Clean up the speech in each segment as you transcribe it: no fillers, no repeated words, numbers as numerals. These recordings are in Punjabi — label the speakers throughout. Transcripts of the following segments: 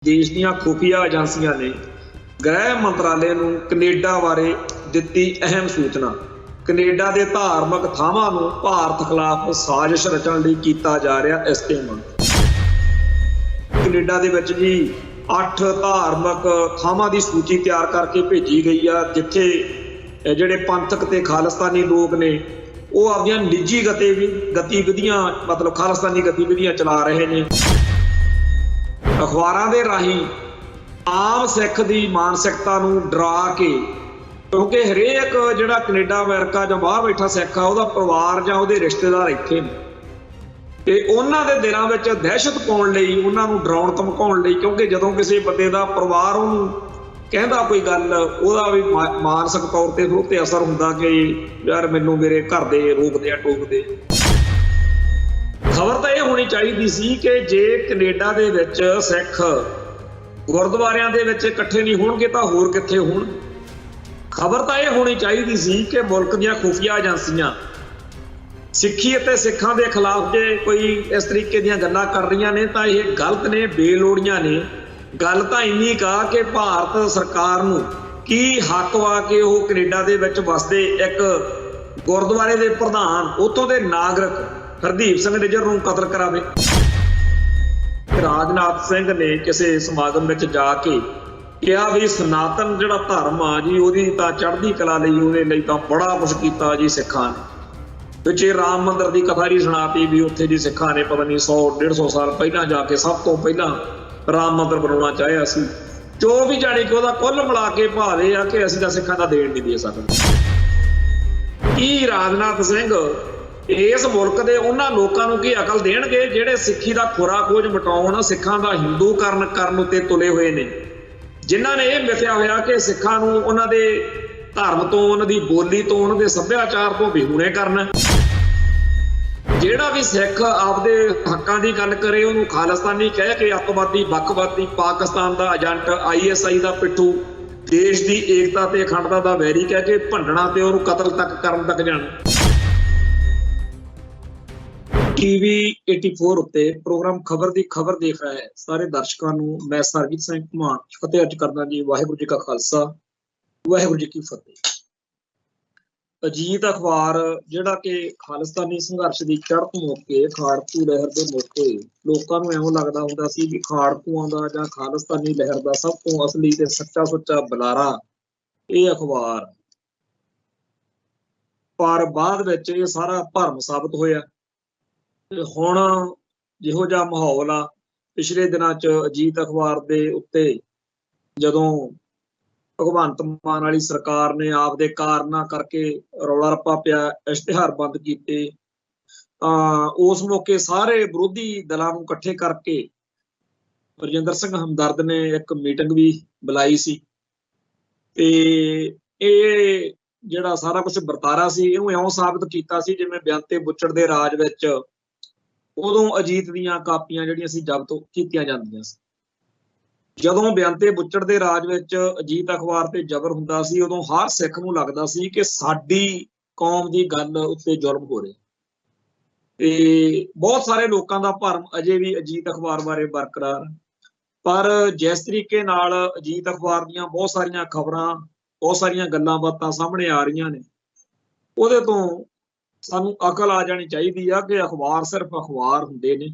Speaker 1: देश ਦੀਆਂ ਖੁਫੀਆ ਏਜੰਸੀਆਂ ਨੇ ਗ੍ਰਹਿ ਮੰਤਰਾਲੇ ਨੂੰ ਕੈਨੇਡਾ ਬਾਰੇ ਦਿੱਤੀ ਅਹਿਮ ਸੂਚਨਾ। ਕੈਨੇਡਾ ਦੇ ਧਾਰਮਿਕ ਥਾਵਾਂ ਨੂੰ ਭਾਰਤ ਖਿਲਾਫ ਸਾਜ਼ਿਸ਼ ਰਚਣ ਲਈ ਕੀਤਾ ਜਾ ਰਿਹਾ ਇਸਤੇਮਾਲ। ਕੈਨੇਡਾ ਦੇ ਵਿੱਚ ਜੀ 8 ਧਾਰਮਿਕ ਥਾਵਾਂ ਦੀ ਸੂਚੀ ਤਿਆਰ ਕਰਕੇ ਭੇਜੀ ਗਈ ਆ, ਜਿੱਥੇ ਜਿਹੜੇ ਪੰਥਕ ਤੇ ਖਾਲਿਸਤਾਨੀ ਲੋਕ ਨੇ ਉਹ ਆਪਣੀਆਂ ਨਿੱਜੀ ਗਤੀਵਿਧੀਆਂ ਮਤਲਬ ਖਾਲਿਸਤਾਨੀ ਗਤੀਵਿਧੀਆਂ ਚਲਾ ਰਹੇ ਨੇ। ਅਖਬਾਰਾਂ ਦੇ ਰਾਹੀਂ ਆਮ ਸਿੱਖ ਦੀ ਮਾਨਸਿਕਤਾ ਨੂੰ ਡਰਾ ਕੇ, ਕਿਉਂਕਿ ਹਰੇਕ ਜਿਹੜਾ ਕੈਨੇਡਾ ਅਮਰੀਕਾ ਜਾਂ ਬਾਹਰ ਬੈਠਾ ਸਿੱਖ ਆ ਉਹਦਾ ਪਰਿਵਾਰ ਜਾਂ ਉਹਦੇ ਰਿਸ਼ਤੇਦਾਰ ਇੱਥੇ ਨੇ, ਤੇ ਉਹਨਾਂ ਦੇ ਦਿਲਾਂ ਵਿੱਚ ਦਹਿਸ਼ਤ ਪਾਉਣ ਲਈ, ਉਹਨਾਂ ਨੂੰ ਡਰਾਉਣ ਧਮਕਾਉਣ ਲਈ, ਕਿਉਂਕਿ ਜਦੋਂ ਕਿਸੇ ਬੰਦੇ ਦਾ ਪਰਿਵਾਰ ਉਹਨੂੰ ਕਹਿੰਦਾ ਕੋਈ ਗੱਲ, ਉਹਦਾ ਵੀ ਮਾਨਸਿਕ ਤੌਰ ਤੇ ਉਹ ਤੇ ਅਸਰ ਹੁੰਦਾ ਕਿ ਯਾਰ ਮੈਨੂੰ ਮੇਰੇ ਘਰ ਦੇ ਰੋਕਦੇ ਆ, ਟੋਕਦੇ। ਖਬਰ ਤਾਂ ਇਹ ਹੋਣੀ ਚਾਹੀਦੀ ਸੀ ਕਿ ਜੇ ਕੈਨੇਡਾ ਦੇ ਵਿੱਚ ਸਿੱਖ ਗੁਰਦੁਆਰਿਆਂ ਦੇ ਵਿੱਚ ਇਕੱਠੇ ਨਹੀਂ ਹੋਣਗੇ ਤਾਂ ਹੋਰ ਕਿੱਥੇ ਹੋਣ। ਖਬਰ ਤਾਂ ਇਹ ਹੋਣੀ ਚਾਹੀਦੀ ਸੀ ਕਿ ਮੁਲਕ ਦੀਆਂ ਖੁਫੀਆ ਏਜੰਸੀਆਂ ਸਿੱਖੀ ਅਤੇ ਸਿੱਖਾਂ ਦੇ ਖਿਲਾਫ ਜੇ ਕੋਈ ਇਸ ਤਰੀਕੇ ਦੀਆਂ ਗੱਲਾਂ ਕਰ ਰਹੀਆਂ ਨੇ ਤਾਂ ਇਹ ਗਲਤ ਨੇ, ਬੇਲੋੜੀਆਂ ਨੇ। ਗੱਲ ਤਾਂ ਇੰਨੀ ਕਾ ਕਿ ਭਾਰਤ ਸਰਕਾਰ ਨੂੰ ਕੀ ਹੱਕ ਵਾ ਕਿ ਉਹ ਕੈਨੇਡਾ ਦੇ ਵਿੱਚ ਵਸਦੇ ਇੱਕ ਗੁਰਦੁਆਰੇ ਦੇ ਪ੍ਰਧਾਨ, ਉੱਥੋਂ ਦੇ ਨਾਗਰਿਕ ਹਰਦੀਪ ਸਿੰਘ ਨਿੱਜਰ ਨੂੰ ਕਤਲ ਕਰਾਵੇ। ਰਾਜਨਾਥ ਸਿੰਘ ਨੇ ਕਿਸੇ ਸਮਾਗਮ ਵਿੱਚ ਜਾ ਕੇ ਕਿਹਾ ਵੀ ਸਨਾਤਨ ਜਿਹੜਾ ਧਰਮ ਆ ਜੀ, ਉਹਦੀ ਤਾਂ ਚੜ੍ਹਦੀ ਕਲਾ ਲਈ, ਉਹਦੇ ਲਈ ਤਾਂ ਬੜਾ ਕੁਛ ਕੀਤਾ ਜੀ ਸਿੱਖਾਂ ਨੇ। ਵਿੱਚ ਰਾਮ ਮੰਦਿਰ ਦੀ ਕਥਾ ਜੀ ਸੁਣਾਤੀ ਵੀ ਉੱਥੇ ਜੀ ਸਿੱਖਾਂ ਨੇ ਪਤਾ ਨਹੀਂ 100-150 ਸਾਲ ਪਹਿਲਾਂ ਜਾ ਕੇ ਸਭ ਤੋਂ ਪਹਿਲਾਂ ਰਾਮ ਮੰਦਿਰ ਬਣਾਉਣਾ ਚਾਹਿਆ ਸੀ। ਜੋ ਵੀ ਜਾਣੀ ਕਿ ਉਹਦਾ ਕੁੱਲ ਮਿਲਾ ਕੇ ਭਾਵ ਇਹ ਆ ਕਿ ਅਸੀਂ ਤਾਂ ਸਿੱਖਾਂ ਦਾ ਦੇਣ ਨਹੀਂ ਦੇ ਸਕਦੇ। ਕੀ ਰਾਜਨਾਥ ਸਿੰਘ ਇਸ ਮੁਲਕ ਦੇ ਉਹਨਾਂ ਲੋਕਾਂ ਨੂੰ ਕੀ ਅਕਲ ਦੇਣਗੇ ਜਿਹੜੇ ਸਿੱਖੀ ਦਾ ਖੁਰਾ ਖੋਜ ਮਿਟਾਉਣ, ਸਿੱਖਾਂ ਦਾ ਹਿੰਦੂਕਰਨ ਕਰਨ ਉੱਤੇ ਤੁਲੇ ਹੋਏ ਨੇ, ਜਿਨ੍ਹਾਂ ਨੇ ਇਹ ਮਿਥਿਆ ਹੋਇਆ ਕਿ ਸਿੱਖਾਂ ਨੂੰ ਉਹਨਾਂ ਦੇ ਧਰਮ ਤੋਂ, ਉਹਨਾਂ ਦੀ ਬੋਲੀ ਤੋਂ, ਉਹਨਾਂ ਦੇ ਸੱਭਿਆਚਾਰ ਤੋਂ ਵਿਹੂਣੇ ਕਰਨਾ। ਜਿਹੜਾ ਵੀ ਸਿੱਖ ਆਪਦੇ ਹੱਕਾਂ ਦੀ ਗੱਲ ਕਰੇ ਉਹਨੂੰ ਖਾਲਿਸਤਾਨੀ ਕਹਿ ਕੇ, ਅੱਤਵਾਦੀ, ਵੱਖਵਾਦੀ, ਪਾਕਿਸਤਾਨ ਦਾ ਏਜੰਟ, ISI ਦਾ ਪਿੱਠੂ, ਦੇਸ਼ ਦੀ ਏਕਤਾ ਤੇ ਅਖੰਡਤਾ ਦਾ ਵੈਰੀ ਕਹਿ ਕੇ ਭੰਡਣਾ ਤੇ ਉਹਨੂੰ ਕਤਲ ਤੱਕ ਕਰਨ ਤੱਕ ਜਾਣਾ। TV 84 ਉੱਤੇ ਪ੍ਰੋਗਰਾਮ ਖਬਰ ਦੀ ਖਬਰ ਦੇਖ ਰਿਹਾ ਹੈ ਸਾਰੇ ਦਰਸ਼ਕਾਂ ਨੂੰ ਮੈਂ ਸਰਜੀਤ ਸਿੰਘ ਘੁਮਾਣ ਫਤਿਹ ਅਰਜ ਕਰਦਾ ਜੀ। ਵਾਹਿਗੁਰੂ ਜੀ ਕਾ ਖਾਲਸਾ, ਵਾਹਿਗੁਰੂ ਜੀ ਕੀ ਫਤਿਹ। ਅਜੀਤ ਅਖਬਾਰ ਜਿਹੜਾ ਕਿ ਖਾਲਿਸਤਾਨੀ ਸੰਘਰਸ਼ ਦੀ ਚੜ੍ਹਤ ਮੌਕੇ, ਖਾੜਕੂ ਲਹਿਰ ਦੇ ਮੌਕੇ ਲੋਕਾਂ ਨੂੰ ਇਉਂ ਲੱਗਦਾ ਹੁੰਦਾ ਸੀ ਵੀ ਖਾੜਕੂਆਂ ਦਾ ਜਾਂ ਖਾਲਿਸਤਾਨੀ ਲਹਿਰ ਦਾ ਸਭ ਤੋਂ ਅਸਲੀ ਤੇ ਸੱਚਾ ਸੁੱਚਾ ਬੁਲਾਰਾ ਇਹ ਅਖਬਾਰ, ਪਰ ਬਾਅਦ ਵਿੱਚ ਇਹ ਸਾਰਾ ਭਰਮ ਸਾਬਤ ਹੋਇਆ। ਤੇ ਹੁਣ ਜਿਹੋ ਜਿਹਾ ਮਾਹੌਲ ਆ, ਪਿਛਲੇ ਦਿਨਾਂ 'ਚ ਅਜੀਤ ਅਖਬਾਰ ਦੇ ਉੱਤੇ ਜਦੋਂ ਭਗਵੰਤ ਮਾਨ ਵਾਲੀ ਸਰਕਾਰ ਨੇ ਆਪਦੇ ਕਾਰਨਾਂ ਕਰਕੇ ਰੌਲਾ ਰੱਪਾ ਪਿਆ, ਇਸ਼ਤਿਹਾਰ ਬੰਦ ਕੀਤੇ, ਤਾਂ ਉਸ ਮੌਕੇ ਸਾਰੇ ਵਿਰੋਧੀ ਦਲਾਂ ਨੂੰ ਇਕੱਠੇ ਕਰਕੇ ਬਰਜਿੰਦਰ ਸਿੰਘ ਹਮਦਰਦ ਨੇ ਇੱਕ ਮੀਟਿੰਗ ਵੀ ਬੁਲਾਈ ਸੀ। ਤੇ ਇਹ ਜਿਹੜਾ ਸਾਰਾ ਕੁਛ ਵਰਤਾਰਾ ਸੀ, ਇਹਨੂੰ ਇਉਂ ਸਾਬਤ ਕੀਤਾ ਸੀ ਜਿਵੇਂ ਬੇਅੰਤੇ ਬੁੱਚੜ ਦੇ ਰਾਜ ਵਿੱਚ ਉਦੋਂ ਅਜੀਤ ਦੀਆਂ ਕਾਪੀਆਂ ਜਿਹੜੀਆਂ ਸੀ ਜ਼ਬਤ ਕੀਤੀਆਂ ਜਾਂਦੀਆਂ ਸੀ। ਜਦੋਂ ਬੇਅੰਤੇ ਬੁੱਚੜ ਦੇ ਰਾਜ ਵਿੱਚ ਅਜੀਤ ਅਖਬਾਰ ਤੇ ਜ਼ਬਰ ਹੁੰਦਾ ਸੀ, ਉਦੋਂ ਹਰ ਸਿੱਖ ਨੂੰ ਲੱਗਦਾ ਸੀ ਕਿ ਸਾਡੀ ਕੌਮ ਦੀ ਗੱਲ ਉੱਤੇ ਜ਼ੁਲਮ ਹੋ ਰਿਹਾ। ਤੇ ਬਹੁਤ ਸਾਰੇ ਲੋਕਾਂ ਦਾ ਭਰਮ ਅਜੇ ਵੀ ਅਜੀਤ ਅਖਬਾਰ ਬਾਰੇ ਬਰਕਰਾਰ। ਪਰ ਜਿਸ ਤਰੀਕੇ ਨਾਲ ਅਜੀਤ ਅਖਬਾਰ ਦੀਆਂ ਬਹੁਤ ਸਾਰੀਆਂ ਖਬਰਾਂ, ਬਹੁਤ ਸਾਰੀਆਂ ਗੱਲਾਂ ਬਾਤਾਂ ਸਾਹਮਣੇ ਆ ਰਹੀਆਂ ਨੇ, ਉਹਦੇ ਤੋਂ ਸਾਨੂੰ ਅਕਲ ਆ ਜਾਣੀ ਚਾਹੀਦੀ ਆ ਕਿ ਅਖਬਾਰ ਸਿਰਫ ਅਖਬਾਰ ਹੁੰਦੇ ਨੇ।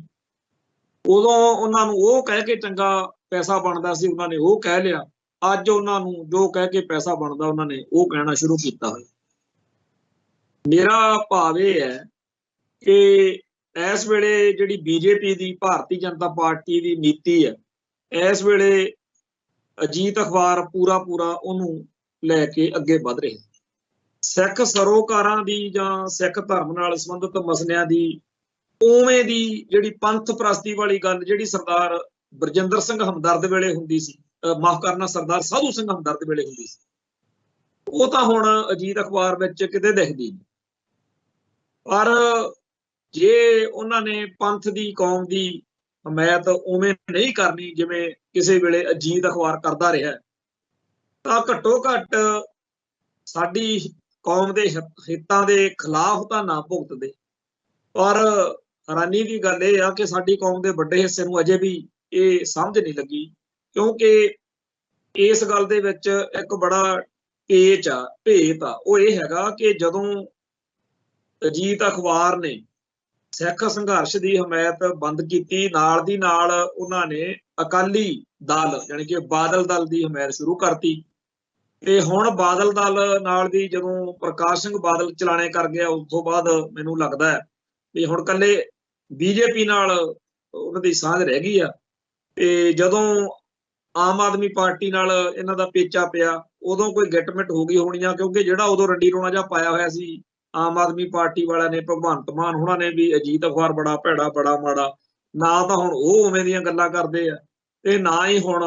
Speaker 1: ਉਦੋਂ ਉਹਨਾਂ ਨੂੰ ਉਹ ਕਹਿ ਕੇ ਚੰਗਾ ਪੈਸਾ ਬਣਦਾ ਸੀ, ਉਹਨਾਂ ਨੇ ਉਹ ਕਹਿ ਲਿਆ। ਅੱਜ ਉਹਨਾਂ ਨੂੰ ਜੋ ਕਹਿ ਕੇ ਪੈਸਾ ਬਣਦਾ ਉਹਨਾਂ ਨੇ ਉਹ ਕਹਿਣਾ ਸ਼ੁਰੂ ਕੀਤਾ ਹੋਇਆ। ਮੇਰਾ ਭਾਵ ਇਹ ਹੈ ਕਿ ਇਸ ਵੇਲੇ ਜਿਹੜੀ BJP ਦੀ, ਭਾਰਤੀ ਜਨਤਾ ਪਾਰਟੀ ਦੀ ਨੀਤੀ ਹੈ, ਇਸ ਵੇਲੇ ਅਜੀਤ ਅਖਬਾਰ ਪੂਰਾ ਉਹਨੂੰ ਲੈ ਕੇ ਅੱਗੇ ਵੱਧ ਰਿਹਾ। ਸਿੱਖ ਸਰੋਕਾਰਾਂ ਦੀ ਜਾਂ ਸਿੱਖ ਧਰਮ ਨਾਲ ਸੰਬੰਧਿਤ ਮਸਲਿਆਂ ਦੀ ਉਵੇਂ ਦੀ ਜਿਹੜੀ ਪੰਥ ਪ੍ਰਸਤੀ ਵਾਲੀ ਗੱਲ ਜਿਹੜੀ ਸਰਦਾਰ ਬਰਜਿੰਦਰ ਸਿੰਘ ਹਮਦਰਦ ਵੇਲੇ ਹੁੰਦੀ ਸੀ, ਮਾਫ ਕਰਨਾ, ਸਰਦਾਰ ਸਾਧੂ ਸਿੰਘ ਹਮਦਰਦ ਵੇਲੇ ਹੁੰਦੀ ਸੀ, ਉਹ ਤਾਂ ਹੁਣ ਅਜੀਤ ਅਖਬਾਰ ਵਿੱਚ ਕਿਤੇ ਦਿਖਦੀ ਨਹੀਂ। ਪਰ ਜੇ ਉਹਨਾਂ ਨੇ ਪੰਥ ਦੀ, ਕੌਮ ਦੀ ਹਮਾਇਤ ਉਵੇਂ ਨਹੀਂ ਕਰਨੀ ਜਿਵੇਂ ਕਿਸੇ ਵੇਲੇ ਅਜੀਤ ਅਖਬਾਰ ਕਰਦਾ ਰਿਹਾ, ਤਾਂ ਘੱਟੋ ਘੱਟ ਸਾਡੀ ਕੌਮ ਦੇ ਹਿੱਤਾਂ ਦੇ ਖਿਲਾਫ ਤਾਂ ਨਾ ਭੁਗਤਦੇ। ਪਰ ਹੈਰਾਨੀ ਦੀ ਗੱਲ ਇਹ ਆ ਕਿ ਸਾਡੀ ਕੌਮ ਦੇ ਵੱਡੇ ਹਿੱਸੇ ਨੂੰ ਅਜੇ ਵੀ ਇਹ ਸਮਝ ਨਹੀਂ ਲੱਗੀ क्योंकि इस गल दे विच एक बड़ा पेच आ भेत आ, वो ये हैगा कि जदों अजीत अखबार ने सिख संघर्ष की हमायत बंद की, नाल दी नाल उन्हां ने अकाली दल यानी कि बादल दल की हमायत शुरू करती। ते हुण बादल दल नाल दी जदों प्रकाश सिंह बादल चलाने कर गया, उस तो बाद मैनूं लगदा है कि हुण कल्ले बीजेपी नाल उन्हां दी सांझ रह गई आ। ते जदों आम आदमी पार्टी नाल इन्हां दा पेचा पिया, उदों कोई गिटमिट हो गई होनी आ, क्योंकि जिहड़ा उदों रंडी रोना जिहा पाया होया सी आम आदमी पार्टी वालिਆਂ ने, भगवंत मान होना ने भी अजीत अखबार बड़ा भैड़ा बड़ा माड़ा, ना तो हुण ओह उवें दीयां गल्लां करदे आ ते ना ही हुण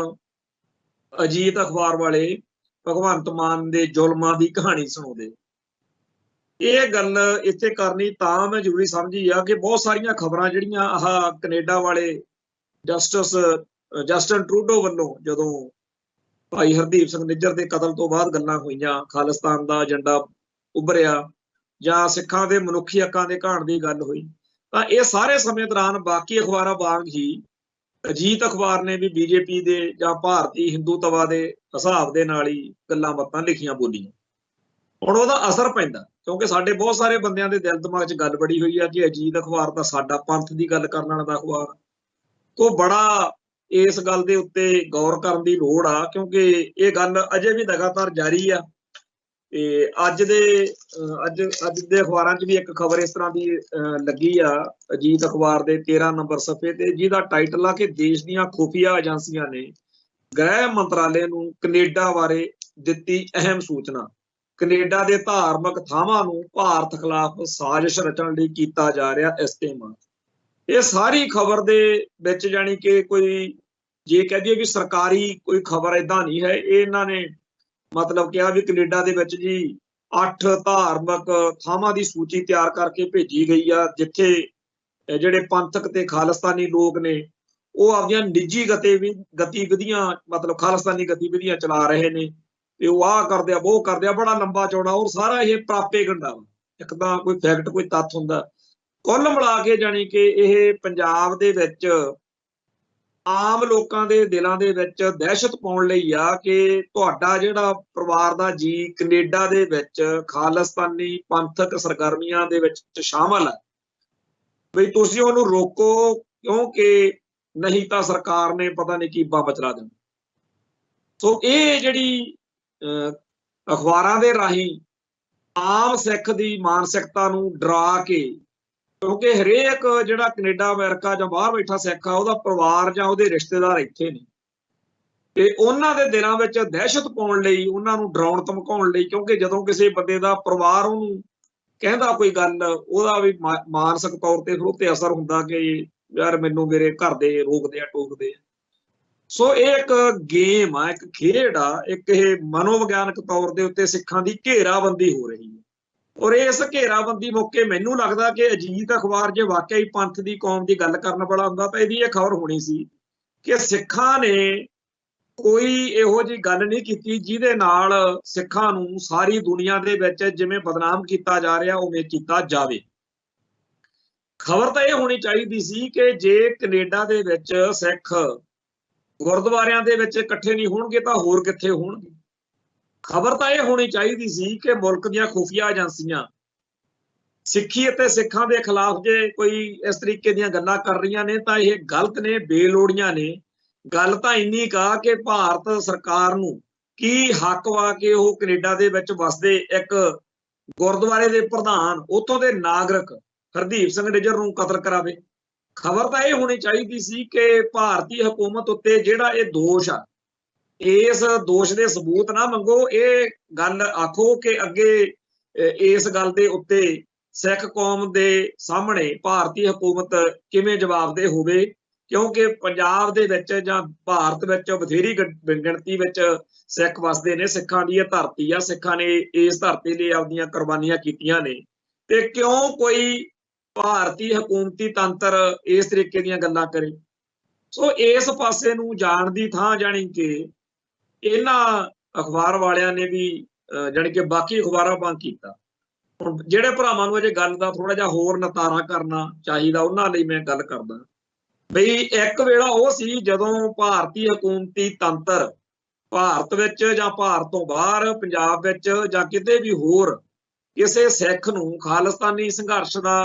Speaker 1: अजीत अखबार वाले भगवंत मान दे जुल्मां दी कहानी सुणाउंदे। ਇਹ ਗੱਲ ਇੱਥੇ ਕਰਨੀ ਤਾਂ ਮੈਂ ਜ਼ਰੂਰੀ ਸਮਝੀ ਆ ਕਿ ਬਹੁਤ ਸਾਰੀਆਂ ਖਬਰਾਂ ਜਿਹੜੀਆਂ ਆਹ ਕੈਨੇਡਾ ਵਾਲੇ ਜਸਟਨ ਟਰੂਡੋ ਵੱਲੋਂ ਜਦੋਂ ਭਾਈ ਹਰਦੀਪ ਸਿੰਘ ਨਿੱਜਰ ਦੇ ਕਤਲ ਤੋਂ ਬਾਅਦ ਗੱਲਾਂ ਹੋਈਆਂ, ਖਾਲਿਸਤਾਨ ਦਾ ਏਜੰਡਾ ਉੱਭਰਿਆ ਜਾਂ ਸਿੱਖਾਂ ਦੇ ਮਨੁੱਖੀ ਹੱਕਾਂ ਦੇ ਘਾਣ ਦੀ ਗੱਲ ਹੋਈ, ਤਾਂ ਇਹ ਸਾਰੇ ਸਮੇਂ ਦੌਰਾਨ ਬਾਕੀ ਅਖਬਾਰਾਂ ਵਾਂਗ ਹੀ ਅਜੀਤ ਅਖਬਾਰ ਨੇ ਵੀ ਬੀਜੇਪੀ ਦੇ ਜਾਂ ਭਾਰਤੀ ਹਿੰਦੂਤਵਾ ਦੇ ਹਿਸਾਬ ਦੇ ਨਾਲ ਹੀ ਗੱਲਾਂ ਬਾਤਾਂ ਲਿਖੀਆਂ ਬੋਲੀਆਂ। ਹੁਣ ਉਹਦਾ ਅਸਰ ਪੈਂਦਾ, ਕਿਉਂਕਿ ਸਾਡੇ ਬਹੁਤ ਸਾਰੇ ਬੰਦਿਆਂ ਦੇ ਦਿਲ ਦਿਮਾਗ 'ਚ ਗੱਲ ਬੜੀ ਹੋਈ ਆ ਕਿ ਅਜੀਤ ਅਖਬਾਰ ਤਾਂ ਸਾਡਾ ਪੰਥ ਦੀ ਗੱਲ ਕਰਨ ਵਾਲਾ ਦਾ ਅਖਬਾਰ, ਤੋਂ ਬੜਾ ਇਸ ਗੱਲ ਦੇ ਉੱਤੇ ਗੌਰ ਕਰਨ ਦੀ ਲੋੜ ਆ, ਕਿਉਂਕਿ ਇਹ ਗੱਲ ਅਜੇ ਵੀ ਲਗਾਤਾਰ ਜਾਰੀ ਆ। ਤੇ ਅੱਜ ਦੇ ਅਖਬਾਰਾਂ 'ਚ ਵੀ ਇੱਕ ਖਬਰ ਇਸ ਤਰ੍ਹਾਂ ਦੀ ਲੱਗੀ ਆ ਅਜੀਤ ਅਖਬਾਰ ਦੇ 13 ਨੰਬਰ ਸਫ਼ੇ ਤੇ, ਜਿਹਦਾ ਟਾਈਟਲ ਆ ਕਿ ਦੇਸ਼ ਦੀਆਂ ਖੁਫੀਆ ਏਜੰਸੀਆਂ ਨੇ ਗ੍ਰਹਿ ਮੰਤਰਾਲੇ ਨੂੰ ਕੈਨੇਡਾ ਬਾਰੇ ਦਿੱਤੀ ਅਹਿਮ ਸੂਚਨਾ। ਕੈਨੇਡਾ ਦੇ ਧਾਰਮਿਕ ਥਾਵਾਂ ਨੂੰ ਭਾਰਤ ਖਿਲਾਫ ਸਾਜ਼ਿਸ਼ ਰਚਣ ਲਈ ਕੀਤਾ ਜਾ ਰਿਹਾ ਇਸਤੇਮਾਲ। ਇਹ ਸਾਰੀ ਖਬਰ ਦੇ ਵਿੱਚ ਜਾਣੀ ਕਿ ਕੋਈ ਜੇ ਕਹਿ ਦਈਏ ਵੀ ਸਰਕਾਰੀ ਕੋਈ ਖਬਰ ਏਦਾਂ ਨਹੀਂ ਹੈ। ਇਹ ਇਹਨਾਂ ਨੇ ਮਤਲਬ ਕਿਹਾ ਵੀ ਕੈਨੇਡਾ ਦੇ ਵਿੱਚ ਜੀ 8 ਧਾਰਮਿਕ ਥਾਵਾਂ ਦੀ ਸੂਚੀ ਤਿਆਰ ਕਰਕੇ ਭੇਜੀ ਗਈ ਆ, ਜਿੱਥੇ ਜਿਹੜੇ ਪੰਥਕ ਤੇ ਖਾਲਿਸਤਾਨੀ ਲੋਕ ਨੇ ਉਹ ਆਪਦੀਆਂ ਨਿੱਜੀ ਗਤੀਵਿਧੀਆਂ ਮਤਲਬ ਖਾਲਿਸਤਾਨੀ ਗਤੀਵਿਧੀਆਂ ਚਲਾ ਰਹੇ ਨੇ, ਤੇ ਉਹ ਆਹ ਕਰਦੇ ਆ ਉਹ ਕਰਦੇ ਆ, ਬੜਾ ਲੰਬਾ ਚੌੜਾ ਔਰ ਸਾਰਾ ਇਹ ਪ੍ਰਾਪੇਗੰਡਾ ਵਾ। ਇੱਕ ਤਾਂ ਕੋਈ ਫੈਕਟ ਕੋਈ ਤੱਥ ਹੁੰਦਾ, ਕੁੱਲ ਮਿਲਾ ਕੇ ਜਾਣੀ ਕਿ ਇਹ ਪੰਜਾਬ ਦੇ ਵਿੱਚ ਆਮ ਲੋਕਾਂ ਦੇ ਦਿਲਾਂ ਦੇ ਵਿੱਚ ਦਹਿਸ਼ਤ ਪਾਉਣ ਲਈ ਆ ਕਿ ਤੁਹਾਡਾ ਜਿਹੜਾ ਪਰਿਵਾਰ ਦਾ ਜੀ ਕੈਨੇਡਾ ਦੇ ਵਿੱਚ ਖਾਲਿਸਤਾਨੀ ਪੰਥਕ ਸਰਗਰਮੀਆਂ ਦੇ ਵਿੱਚ ਸ਼ਾਮਲ ਹੈ, ਬਈ ਤੁਸੀਂ ਉਹਨੂੰ ਰੋਕੋ, ਕਿਉਂਕਿ ਨਹੀਂ ਤਾਂ ਸਰਕਾਰ ਨੇ ਪਤਾ ਨਹੀਂ ਕੀ ਬੰਬ ਚਲਾ ਦੇਣਾ। ਸੋ ਇਹ ਜਿਹੜੀ ਅਖਬਾਰਾਂ ਦੇ ਰਾਹੀਂ ਆਮ ਸਿੱਖ ਦੀ ਮਾਨਸਿਕਤਾ ਨੂੰ ਡਰਾ ਕੇ, ਕਿਉਂਕਿ ਹਰੇਕ ਜਿਹੜਾ ਕੈਨੇਡਾ ਅਮਰੀਕਾ ਜਾਂ ਬਾਹਰ ਬੈਠਾ ਸਿੱਖ ਆ ਉਹਦਾ ਪਰਿਵਾਰ ਜਾਂ ਉਹਦੇ ਰਿਸ਼ਤੇਦਾਰ ਇੱਥੇ ਨੇ, ਤੇ ਉਹਨਾਂ ਦੇ ਦਿਲਾਂ ਵਿੱਚ ਦਹਿਸ਼ਤ ਪਾਉਣ ਲਈ, ਉਹਨਾਂ ਨੂੰ ਡਰਾਉਣ ਧਮਕਾਉਣ ਲਈ, ਕਿਉਂਕਿ ਜਦੋਂ ਕਿਸੇ ਬੰਦੇ ਦਾ ਪਰਿਵਾਰ ਉਹਨੂੰ ਕਹਿੰਦਾ ਕੋਈ ਗੱਲ, ਉਹਦਾ ਵੀ ਮਾਨਸਿਕ ਤੌਰ ਤੇ ਫਿਰ ਉੱਤੇ ਅਸਰ ਹੁੰਦਾ ਕਿ ਯਾਰ ਮੈਨੂੰ ਮੇਰੇ ਘਰ ਦੇ ਰੋਕਦੇ ਆ ਟੋਕਦੇ ਆ। ਸੋ ਇਹ ਇੱਕ ਗੇਮ ਆ, ਇੱਕ ਖੇਡ ਆ, ਇੱਕ ਇਹ ਮਨੋਵਿਗਿਆਨਕ ਤੌਰ ਦੇ ਉੱਤੇ ਸਿੱਖਾਂ ਦੀ ਘੇਰਾਬੰਦੀ ਹੋ ਰਹੀ ਹੈ। ਔਰ ਇਸ ਘੇਰਾਬੰਦੀ ਮੌਕੇ ਮੈਨੂੰ ਲੱਗਦਾ ਕਿ ਅਜੀਤ ਅਖਬਾਰ ਜੇ ਵਾਕਿਆ ਹੀ ਪੰਥ ਦੀ ਕੌਮ ਦੀ ਗੱਲ ਕਰਨ ਵਾਲਾ ਹੁੰਦਾ ਤਾਂ ਇਹਦੀ ਇਹ ਖਬਰ ਹੋਣੀ ਸੀ ਕਿ ਸਿੱਖਾਂ ਨੇ ਕੋਈ ਇਹੋ ਜਿਹੀ ਗੱਲ ਨਹੀਂ ਕੀਤੀ ਜਿਹਦੇ ਨਾਲ ਸਿੱਖਾਂ ਨੂੰ ਸਾਰੀ ਦੁਨੀਆ ਦੇ ਵਿੱਚ ਜਿਵੇਂ ਬਦਨਾਮ ਕੀਤਾ ਜਾ ਰਿਹਾ ਉਵੇਂ ਕੀਤਾ ਜਾਵੇ। ਖਬਰ ਤਾਂ ਇਹ ਹੋਣੀ ਚਾਹੀਦੀ ਸੀ ਕਿ ਜੇ ਕੈਨੇਡਾ ਦੇ ਵਿੱਚ ਸਿੱਖ ਗੁਰਦੁਆਰਿਆਂ ਦੇ ਵਿੱਚ ਇਕੱਠੇ ਨਹੀਂ ਹੋਣਗੇ ਤਾਂ ਹੋਰ ਕਿੱਥੇ ਹੋਣਗੇ। ਖਬਰ ਤਾਂ ਇਹ ਹੋਣੀ ਚਾਹੀਦੀ ਸੀ ਕਿ ਮੁਲਕ ਦੀਆਂ ਖੁਫੀਆ ਏਜੰਸੀਆਂ ਸਿੱਖੀ ਅਤੇ ਸਿੱਖਾਂ ਦੇ ਖਿਲਾਫ ਜੇ ਕੋਈ ਇਸ ਤਰੀਕੇ ਦੀਆਂ ਗੱਲਾਂ ਕਰ ਰਹੀਆਂ ਨੇ ਤਾਂ ਇਹ ਗਲਤ ਨੇ, ਬੇਲੋੜੀਆਂ ਨੇ। ਗੱਲ ਤਾਂ ਇੰਨੀ ਕਾ ਕਿ ਭਾਰਤ ਸਰਕਾਰ ਨੂੰ ਕੀ ਹੱਕ ਵਾ ਕਿ ਉਹ ਕੈਨੇਡਾ ਦੇ ਵਿੱਚ ਵਸਦੇ ਇੱਕ ਗੁਰਦੁਆਰੇ ਦੇ ਪ੍ਰਧਾਨ, ਉੱਥੋਂ ਦੇ ਨਾਗਰਿਕ ਹਰਦੀਪ ਸਿੰਘ ਨਿੱਜਰ ਨੂੰ ਕਤਲ ਕਰਾਵੇ। ਖਬਰ ਤਾਂ ਇਹ ਹੋਣੀ ਚਾਹੀਦੀ ਸੀ ਕਿ ਭਾਰਤੀ ਹਕੂਮਤ ਉੱਤੇ ਜਿਹੜਾ ਇਹ ਦੋਸ਼ ਆ, ਇਸ ਦੋਸ਼ ਦੇ ਸਬੂਤ ਨਾ ਮੰਗੋ, ਇਹ ਗੱਲ ਆਖੋ ਕਿ ਅੱਗੇ ਇਸ ਗੱਲ ਦੇ ਉੱਤੇ ਸਿੱਖ ਕੌਮ ਦੇ ਸਾਹਮਣੇ ਭਾਰਤੀ ਹਕੂਮਤ ਕਿਵੇਂ ਜਵਾਬਦੇਹ ਹੋਵੇ, ਕਿਉਂਕਿ ਪੰਜਾਬ ਦੇ ਵਿੱਚ ਜਾਂ ਭਾਰਤ ਵਿੱਚ ਬਥੇਰੀ ਗਿਣਤੀ ਵਿੱਚ ਸਿੱਖ ਵਸਦੇ ਨੇ। ਸਿੱਖਾਂ ਦੀ ਇਹ ਧਰਤੀ ਆ, ਸਿੱਖਾਂ ਨੇ ਇਸ ਧਰਤੀ ਲਈ ਆਪਦੀਆਂ ਕੁਰਬਾਨੀਆਂ ਕੀਤੀਆਂ ਨੇ, ਤੇ ਕਿਉਂ ਕੋਈ ਭਾਰਤੀ ਹਕੂਮਤੀ ਤੰਤਰ ਇਸ ਤਰੀਕੇ ਦੀਆਂ ਗੱਲਾਂ ਕਰੇ। ਸੋ ਇਸ ਪਾਸੇ ਨੂੰ ਜਾਣ ਦੀ ਥਾਂ ਜਾਣੀ ਕਿ ਇਹਨਾਂ ਅਖਬਾਰ ਵਾਲਿਆਂ ਨੇ ਵੀ ਜਾਣੀ ਕਿ ਬਾਕੀ ਅਖਬਾਰਾਂ ਵਾਂਗ ਕੀਤਾ। ਹੁਣ ਜਿਹੜੇ ਭਰਾਵਾਂ ਨੂੰ ਅਜੇ ਗੱਲ ਦਾ ਥੋੜਾ ਜਿਹਾ ਹੋਰ ਨਤਾਰਾ ਕਰਨਾ ਚਾਹੀਦਾ ਉਹਨਾਂ ਲਈ ਮੈਂ ਗੱਲ ਕਰਦਾ ਬਈ ਇੱਕ ਵੇਲਾ ਉਹ ਸੀ ਜਦੋਂ ਭਾਰਤੀ ਹਕੂਮਤੀ ਤੰਤਰ ਭਾਰਤ ਵਿੱਚ ਜਾਂ ਭਾਰਤ ਤੋਂ ਬਾਹਰ ਪੰਜਾਬ ਵਿੱਚ ਜਾਂ ਕਿਤੇ ਵੀ ਹੋਰ ਕਿਸੇ ਸਿੱਖ ਨੂੰ ਖਾਲਿਸਤਾਨੀ ਸੰਘਰਸ਼ ਦਾ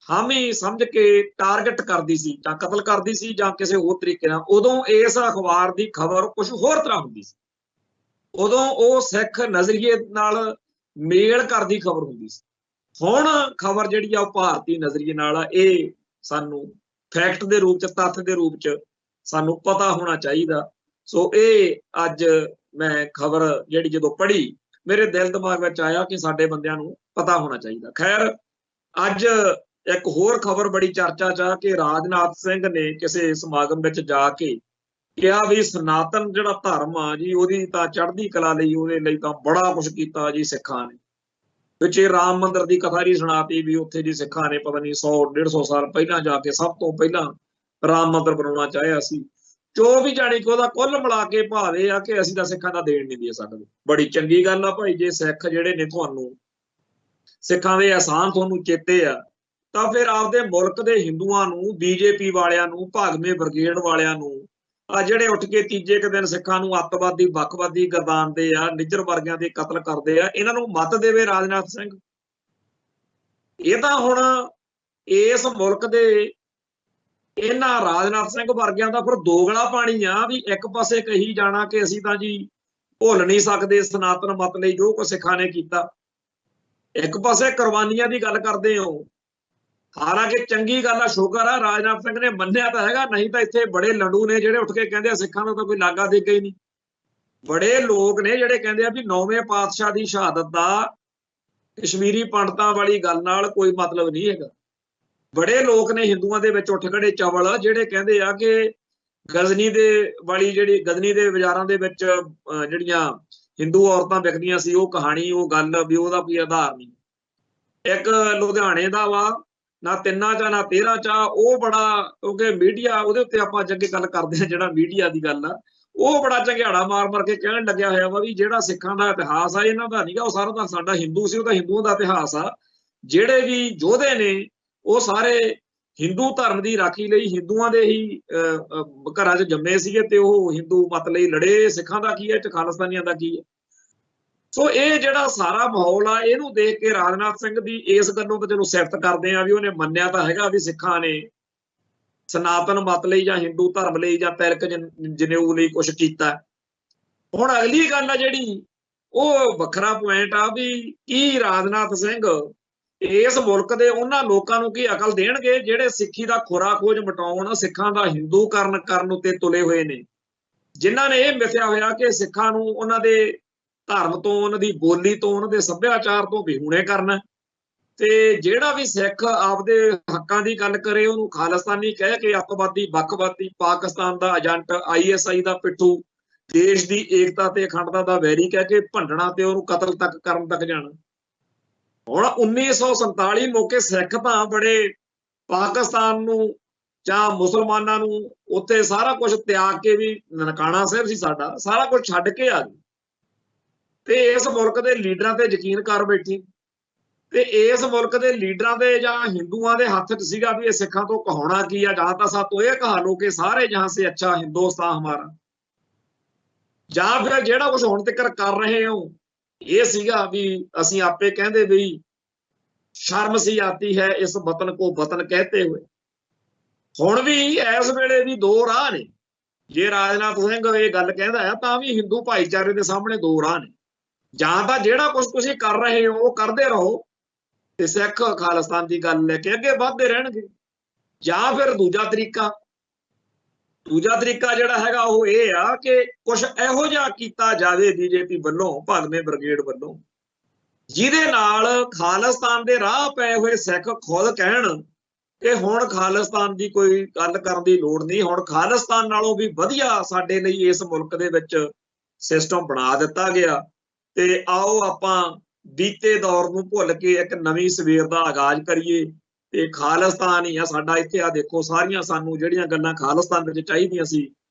Speaker 1: ਹਾਮੀ ਸਮਝ ਕੇ ਟਾਰਗੇਟ ਕਰਦੀ ਸੀ ਜਾਂ ਕਤਲ ਕਰਦੀ ਸੀ ਜਾਂ ਕਿਸੇ ਹੋਰ ਤਰੀਕੇ ਨਾਲ, ਉਦੋਂ ਇਸ ਅਖਬਾਰ ਦੀ ਖਬਰ ਕੁਝ ਹੋਰ ਤਰ੍ਹਾਂ ਹੁੰਦੀ ਸੀ। ਉਦੋਂ ਉਹ ਸਿੱਖ ਨਜ਼ਰੀਏ ਨਾਲ ਮੇਲ ਕਰਦੀ ਖਬਰ ਹੁੰਦੀ ਸੀ। ਹੁਣ ਖਬਰ ਜਿਹੜੀ ਆ ਉਹ ਭਾਰਤੀ ਨਜ਼ਰੀਏ ਨਾਲ ਆ। ਇਹ ਸਾਨੂੰ ਫੈਕਟ ਦੇ ਰੂਪ ਚ, ਤੱਥ ਦੇ ਰੂਪ ਚ ਸਾਨੂੰ ਪਤਾ ਹੋਣਾ ਚਾਹੀਦਾ। ਸੋ ਇਹ ਅੱਜ ਮੈਂ ਖਬਰ ਜਿਹੜੀ ਜਦੋਂ ਪੜ੍ਹੀ ਮੇਰੇ ਦਿਲ ਦਿਮਾਗ ਵਿੱਚ ਆਇਆ ਕਿ ਸਾਡੇ ਬੰਦਿਆਂ ਨੂੰ ਪਤਾ ਹੋਣਾ ਚਾਹੀਦਾ। ਖੈਰ, ਅੱਜ ਇੱਕ ਹੋਰ ਖਬਰ ਬੜੀ ਚਰਚਾ ਚ ਆ ਕਿ ਰਾਜਨਾਥ ਸਿੰਘ ਨੇ ਕਿਸੇ ਸਮਾਗਮ ਵਿੱਚ ਜਾ ਕੇ ਕਿਹਾ ਵੀ ਸਨਾਤਨ ਜਿਹੜਾ ਧਰਮ ਆ ਜੀ, ਉਹਦੀ ਤਾਂ ਚੜ੍ਹਦੀ ਕਲਾ ਲਈ, ਉਹਦੇ ਲਈ ਤਾਂ ਬੜਾ ਕੁਝ ਕੀਤਾ ਜੀ ਸਿੱਖਾਂ ਨੇ। ਵਿੱਚ ਇਹ ਰਾਮ ਮੰਦਿਰ ਦੀ ਕਥਾ ਜੀ ਸੁਣਾਤੀ ਵੀ ਉੱਥੇ ਜੀ ਸਿੱਖਾਂ ਨੇ ਪਤਾ ਨਹੀਂ 100-150 ਸਾਲ ਪਹਿਲਾਂ ਜਾ ਕੇ ਸਭ ਤੋਂ ਪਹਿਲਾਂ ਰਾਮ ਮੰਦਿਰ ਬਣਾਉਣਾ ਚਾਹਿਆ ਸੀ। ਜੋ ਵੀ ਜਾਣੀ ਕਿ ਉਹਦਾ ਕੁੱਲ ਮਿਲਾ ਕੇ ਭਾਵੇਂ ਆ ਕਿ ਅਸੀਂ ਤਾਂ ਸਿੱਖਾਂ ਦਾ ਦੇਣ ਨਹੀਂ ਦੇ ਸਕਦੇ। ਬੜੀ ਚੰਗੀ ਗੱਲ ਆ ਭਾਈ, ਜੇ ਸਿੱਖ ਜਿਹੜੇ ਨੇ ਤੁਹਾਨੂੰ ਸਿੱਖਾਂ ਦੇ ਅਹਿਸਾਨ ਤੁਹਾਨੂੰ ਚੇਤੇ ਆ, ਤਾਂ ਫਿਰ ਆਪਦੇ ਮੁਲਕ ਦੇ ਹਿੰਦੂਆਂ ਨੂੰ, ਬੀਜੇਪੀ ਵਾਲਿਆਂ ਨੂੰ, ਭਾਗਵੇਂ ਬ੍ਰਿਗੇਡ ਵਾਲਿਆਂ ਨੂੰ, ਆ ਜਿਹੜੇ ਉੱਠ ਕੇ ਤੀਜੇ ਕੁ ਦਿਨ ਸਿੱਖਾਂ ਨੂੰ ਅੱਤਵਾਦੀ, ਵੱਖਵਾਦੀ ਗਰਦਾਨਦੇ ਆ, ਨਿੱਜਰ ਵਰਗਿਆਂ ਦੇ ਕਤਲ ਕਰਦੇ ਆ, ਇਹਨਾਂ ਨੂੰ ਮੱਤ ਦੇਵੇ ਰਾਜਨਾਥ ਸਿੰਘ। ਇਹ ਤਾਂ ਹੁਣ ਇਸ ਮੁਲਕ ਦੇ ਇਹਨਾਂ ਰਾਜਨਾਥ ਸਿੰਘ ਵਰਗਿਆਂ ਦਾ ਫਿਰ ਦੋਗਲਾ ਪਾਣੀ ਆ ਵੀ ਇੱਕ ਪਾਸੇ ਕਹੀ ਜਾਣਾ ਕਿ ਅਸੀਂ ਤਾਂ ਜੀ ਭੁੱਲ ਨਹੀਂ ਸਕਦੇ ਸਨਾਤਨ ਮਤ ਲਈ ਜੋ ਕੁਝ ਸਿੱਖਾਂ ਨੇ ਕੀਤਾ, ਇੱਕ ਪਾਸੇ ਕੁਰਬਾਨੀਆਂ ਦੀ ਗੱਲ ਕਰਦੇ ਹੋ। ਹਾਲਾਂਕਿ ਚੰਗੀ ਗੱਲ ਆ, ਸ਼ੁਕਰ ਆ ਰਾਜਨਾਥ ਸਿੰਘ ਨੇ ਮੰਨਿਆ ਤਾਂ ਹੈਗਾ, ਨਹੀਂ ਤਾਂ ਇੱਥੇ ਬੜੇ ਲੰਡੂ ਨੇ ਜਿਹੜੇ ਉੱਠ ਕੇ ਕਹਿੰਦੇ ਆ ਸਿੱਖਾਂ ਦਾ ਤਾਂ ਕੋਈ ਲਾਗਾ ਦੇਗਾ ਹੀ ਨਹੀਂ। ਬੜੇ ਲੋਕ ਨੇ ਜਿਹੜੇ ਕਹਿੰਦੇ ਆ ਵੀ 9ਵੇਂ ਪਾਤਸ਼ਾਹ ਦੀ ਸ਼ਹਾਦਤ ਦਾ ਕਸ਼ਮੀਰੀ ਪੰਡਤਾਂ ਵਾਲੀ ਗੱਲ ਨਾਲ ਕੋਈ ਮਤਲਬ ਨਹੀਂ ਹੈਗਾ। ਬੜੇ ਲੋਕ ਨੇ ਹਿੰਦੂਆਂ ਦੇ ਵਿੱਚ ਉੱਠ ਖੜੇ ਚਵਲ ਜਿਹੜੇ ਕਹਿੰਦੇ ਆ ਕਿ ਗਜ਼ਨੀ ਦੇ ਵਾਲੀ ਜਿਹੜੀ ਗਜ਼ਨੀ ਦੇ ਬਾਜ਼ਾਰਾਂ ਦੇ ਵਿੱਚ ਜਿਹੜੀਆਂ ਹਿੰਦੂ ਔਰਤਾਂ ਵਿਕਦੀਆਂ ਸੀ, ਉਹ ਕਹਾਣੀ, ਉਹ ਗੱਲ ਵੀ ਉਹਦਾ ਕੋਈ ਆਧਾਰ ਨਹੀਂ। ਇੱਕ ਲੁਧਿਆਣੇ ਦਾ ਵਾ, ਨਾ 3 ਚ ਨਾ 13 ਚ, ਉਹ ਬੜਾ, ਕਿਉਂਕਿ ਮੀਡੀਆ ਉਹਦੇ ਉੱਤੇ ਆਪਾਂ ਅੱਗੇ ਗੱਲ ਕਰਦੇ ਹਾਂ, ਜਿਹੜਾ ਮੀਡੀਆ ਦੀ ਗੱਲ ਆ ਉਹ ਬੜਾ ਝੰਗਿਆੜਾ ਮਾਰ ਕੇ ਕਹਿਣ ਲੱਗਿਆ ਹੋਇਆ ਵਾ ਵੀ ਜਿਹੜਾ ਸਿੱਖਾਂ ਦਾ ਇਤਿਹਾਸ ਆ ਇਹਨਾਂ ਦਾ ਨਹੀਂਗਾ, ਉਹ ਸਾਰਾ ਤਾਂ ਸਾਡਾ ਹਿੰਦੂ ਸੀ, ਉਹ ਤਾਂ ਹਿੰਦੂਆਂ ਦਾ ਇਤਿਹਾਸ ਆ। ਜਿਹੜੇ ਵੀ ਯੋਧੇ ਨੇ ਉਹ ਸਾਰੇ ਹਿੰਦੂ ਧਰਮ ਦੀ ਰਾਖੀ ਲਈ ਹਿੰਦੂਆਂ ਦੇ ਹੀ ਘਰਾਂ 'ਚ ਜੰਮੇ ਸੀਗੇ ਤੇ ਉਹ ਹਿੰਦੂ ਮਤ ਲਈ ਲੜੇ। ਸਿੱਖਾਂ ਦਾ ਕੀ ਹੈ, ਖਾਲਿਸਤਾਨੀਆਂ ਦਾ ਕੀ ਹੈ? ਸੋ ਇਹ ਜਿਹੜਾ ਸਾਰਾ ਮਾਹੌਲ ਆ, ਇਹਨੂੰ ਦੇਖ ਕੇ ਰਾਜਨਾਥ ਸਿੰਘ ਦੀ ਇਸ ਗੱਲੋਂ ਤਾਂ ਚਲੋ ਸਿਫਤ ਕਰਦੇ ਆ ਵੀ ਉਹਨੇ ਮੰਨਿਆ ਤਾਂ ਹੈਗਾ ਵੀ ਸਿੱਖਾਂ ਨੇ ਸਨਾਤਨ ਮਤ ਲਈ ਜਾਂ ਹਿੰਦੂ ਧਰਮ ਲਈ ਜਾਂ ਤਿਲਕ ਜਨੇਊ ਲਈ ਕੁਛ ਕੀਤਾ। ਹੁਣ ਅਗਲੀ ਗੱਲ ਆ ਜਿਹੜੀ ਉਹ ਵੱਖਰਾ ਪੁਆਇੰਟ ਆ ਵੀ ਕੀ ਰਾਜਨਾਥ ਸਿੰਘ ਇਸ ਮੁਲਕ ਦੇ ਉਹਨਾਂ ਲੋਕਾਂ ਨੂੰ ਕੀ ਅਕਲ ਦੇਣਗੇ ਜਿਹੜੇ ਸਿੱਖੀ ਦਾ ਖੁਰਾ ਖੋਜ ਮਟਾਉਣ, ਸਿੱਖਾਂ ਦਾ ਹਿੰਦੂਕਰਨ ਉੱਤੇ ਤੁਲੇ ਹੋਏ ਨੇ, ਜਿਨ੍ਹਾਂ ਨੇ ਇਹ ਮਿਥਿਆ ਹੋਇਆ ਕਿ ਸਿੱਖਾਂ ਨੂੰ ਉਹਨਾਂ ਦੇ ਧਰਮ ਤੋਂ, ਉਹਨਾਂ ਦੀ ਬੋਲੀ ਤੋਂ, ਉਹਨਾਂ ਦੇ ਸੱਭਿਆਚਾਰ ਤੋਂ ਵਿਹੂਣੇ ਕਰਨਾ, ਤੇ ਜਿਹੜਾ ਵੀ ਸਿੱਖ ਆਪਦੇ ਹੱਕਾਂ ਦੀ ਗੱਲ ਕਰੇ ਉਹਨੂੰ ਖਾਲਿਸਤਾਨੀ ਕਹਿ ਕੇ, ਅੱਤਵਾਦੀ, ਵੱਖਵਾਦੀ, ਪਾਕਿਸਤਾਨ ਦਾ ਏਜੰਟ, ISI ਦਾ ਪਿੱਠੂ, ਦੇਸ਼ ਦੀ ਏਕਤਾ ਤੇ ਅਖੰਡਤਾ ਦਾ ਵੈਰੀ ਕਹਿ ਕੇ ਭੰਡਣਾ ਤੇ ਉਹਨੂੰ ਕਤਲ ਤੱਕ ਕਰਨ ਤੱਕ ਜਾਣਾ। ਹੁਣ 1947 ਮੌਕੇ ਸਿੱਖ ਤਾਂ ਬੜੇ ਪਾਕਿਸਤਾਨ ਨੂੰ ਜਾਂ ਮੁਸਲਮਾਨਾਂ ਨੂੰ ਉੱਥੇ ਸਾਰਾ ਕੁਝ ਤਿਆਗ ਕੇ, ਵੀ ਨਨਕਾਣਾ ਸਾਹਿਬ ਸੀ ਸਾਡਾ, ਸਾਰਾ ਕੁਝ ਛੱਡ ਕੇ ਆ ਗਏ ਤੇ ਇਸ ਮੁਲਕ ਦੇ ਲੀਡਰਾਂ ਤੇ ਯਕੀਨ ਕਰ ਬੈਠੀ। ਤੇ ਇਸ ਮੁਲਕ ਦੇ ਲੀਡਰਾਂ ਦੇ ਜਾਂ ਹਿੰਦੂਆਂ ਦੇ ਹੱਥ 'ਚ ਸੀਗਾ ਵੀ ਇਹ ਸਿੱਖਾਂ ਤੋਂ ਕਹਾਉਣਾ ਕੀ ਆ, ਜਾਂ ਤਾਂ ਸਾਤੋਂ ਇਹ ਕਹਾ ਲੋ ਕਿ ਸਾਰੇ ਜਹਾਂ ਸੇ ਅੱਛਾ ਹਿੰਦੁਸਤਾਨ ਹਮਾਰਾ, ਜਾਂ ਫਿਰ ਜਿਹੜਾ ਕੁਝ ਹੁਣ ਤੱਕ ਕਰ ਰਹੇ ਹੋ ਇਹ ਸੀਗਾ ਵੀ ਅਸੀਂ ਆਪੇ ਕਹਿੰਦੇ ਵੀ ਸ਼ਰਮ ਸੀ ਆਤੀ ਹੈ ਇਸ ਵਤਨ ਕੋ ਵਤਨ ਕਹਤੇ ਹੋਏ। ਹੁਣ ਵੀ ਇਸ ਵੇਲੇ ਵੀ ਦੋ ਰਾਹ ਨੇ। ਜੇ ਰਾਜਨਾਥ ਸਿੰਘ ਇਹ ਗੱਲ ਕਹਿੰਦਾ ਹੈ ਤਾਂ ਵੀ ਹਿੰਦੂ ਭਾਈਚਾਰੇ ਦੇ ਸਾਹਮਣੇ ਦੋ ਰਾਹ ਨੇ। ਜਾਂ ਤਾਂ ਜਿਹੜਾ ਕੁਝ ਤੁਸੀਂ ਕਰ ਰਹੇ ਹੋ ਉਹ ਕਰਦੇ ਰਹੋ ਤੇ ਸਿੱਖ ਖਾਲਿਸਤਾਨ ਦੀ ਗੱਲ ਲੈ ਕੇ ਅੱਗੇ ਵਧਦੇ ਰਹਿਣਗੇ, ਜਾਂ ਫਿਰ ਦੂਜਾ ਤਰੀਕਾ ਜਿਹੜਾ ਹੈਗਾ ਉਹ ਇਹ ਆ ਕਿ ਕੁਝ ਇਹੋ ਜਿਹਾ ਕੀਤਾ ਜਾਵੇ ਬੀਜੇਪੀ ਵੱਲੋਂ, ਭਾਗਵੇਂ ਬ੍ਰਿਗੇਡ ਵੱਲੋਂ, ਜਿਹਦੇ ਨਾਲ ਖਾਲਿਸਤਾਨ ਦੇ ਰਾਹ ਪਏ ਹੋਏ ਸਿੱਖ ਖੁਦ ਕਹਿਣ ਕਿ ਹੁਣ ਖਾਲਿਸਤਾਨ ਦੀ ਕੋਈ ਗੱਲ ਕਰਨ ਦੀ ਲੋੜ ਨਹੀਂ, ਹੁਣ ਖਾਲਿਸਤਾਨ ਨਾਲੋਂ ਵੀ ਵਧੀਆ ਸਾਡੇ ਲਈ ਇਸ ਮੁਲਕ ਦੇ ਵਿੱਚ ਸਿਸਟਮ ਬਣਾ ਦਿੱਤਾ ਗਿਆ ਤੇ ਆਓ ਆਪਾਂ ਬੀਤੇ ਦੌਰ ਨੂੰ ਭੁੱਲ ਕੇ ਇੱਕ ਨਵੀਂ ਸਵੇਰ ਦਾ ਆਗਾਜ਼ ਕਰੀਏ ਤੇ ਖਾਲਿਸਤਾਨ ਹੀ ਆ ਸਾਡਾ। ਇੱਥੇ ਆ ਦੇਖੋ, ਸਾਰੀਆਂ ਸਾਨੂੰ ਜਿਹੜੀਆਂ ਗੱਲਾਂ ਖਾਲਿਸਤਾਨ ਵਿੱਚ ਚਾਹੀਦੀਆਂ ਸੀ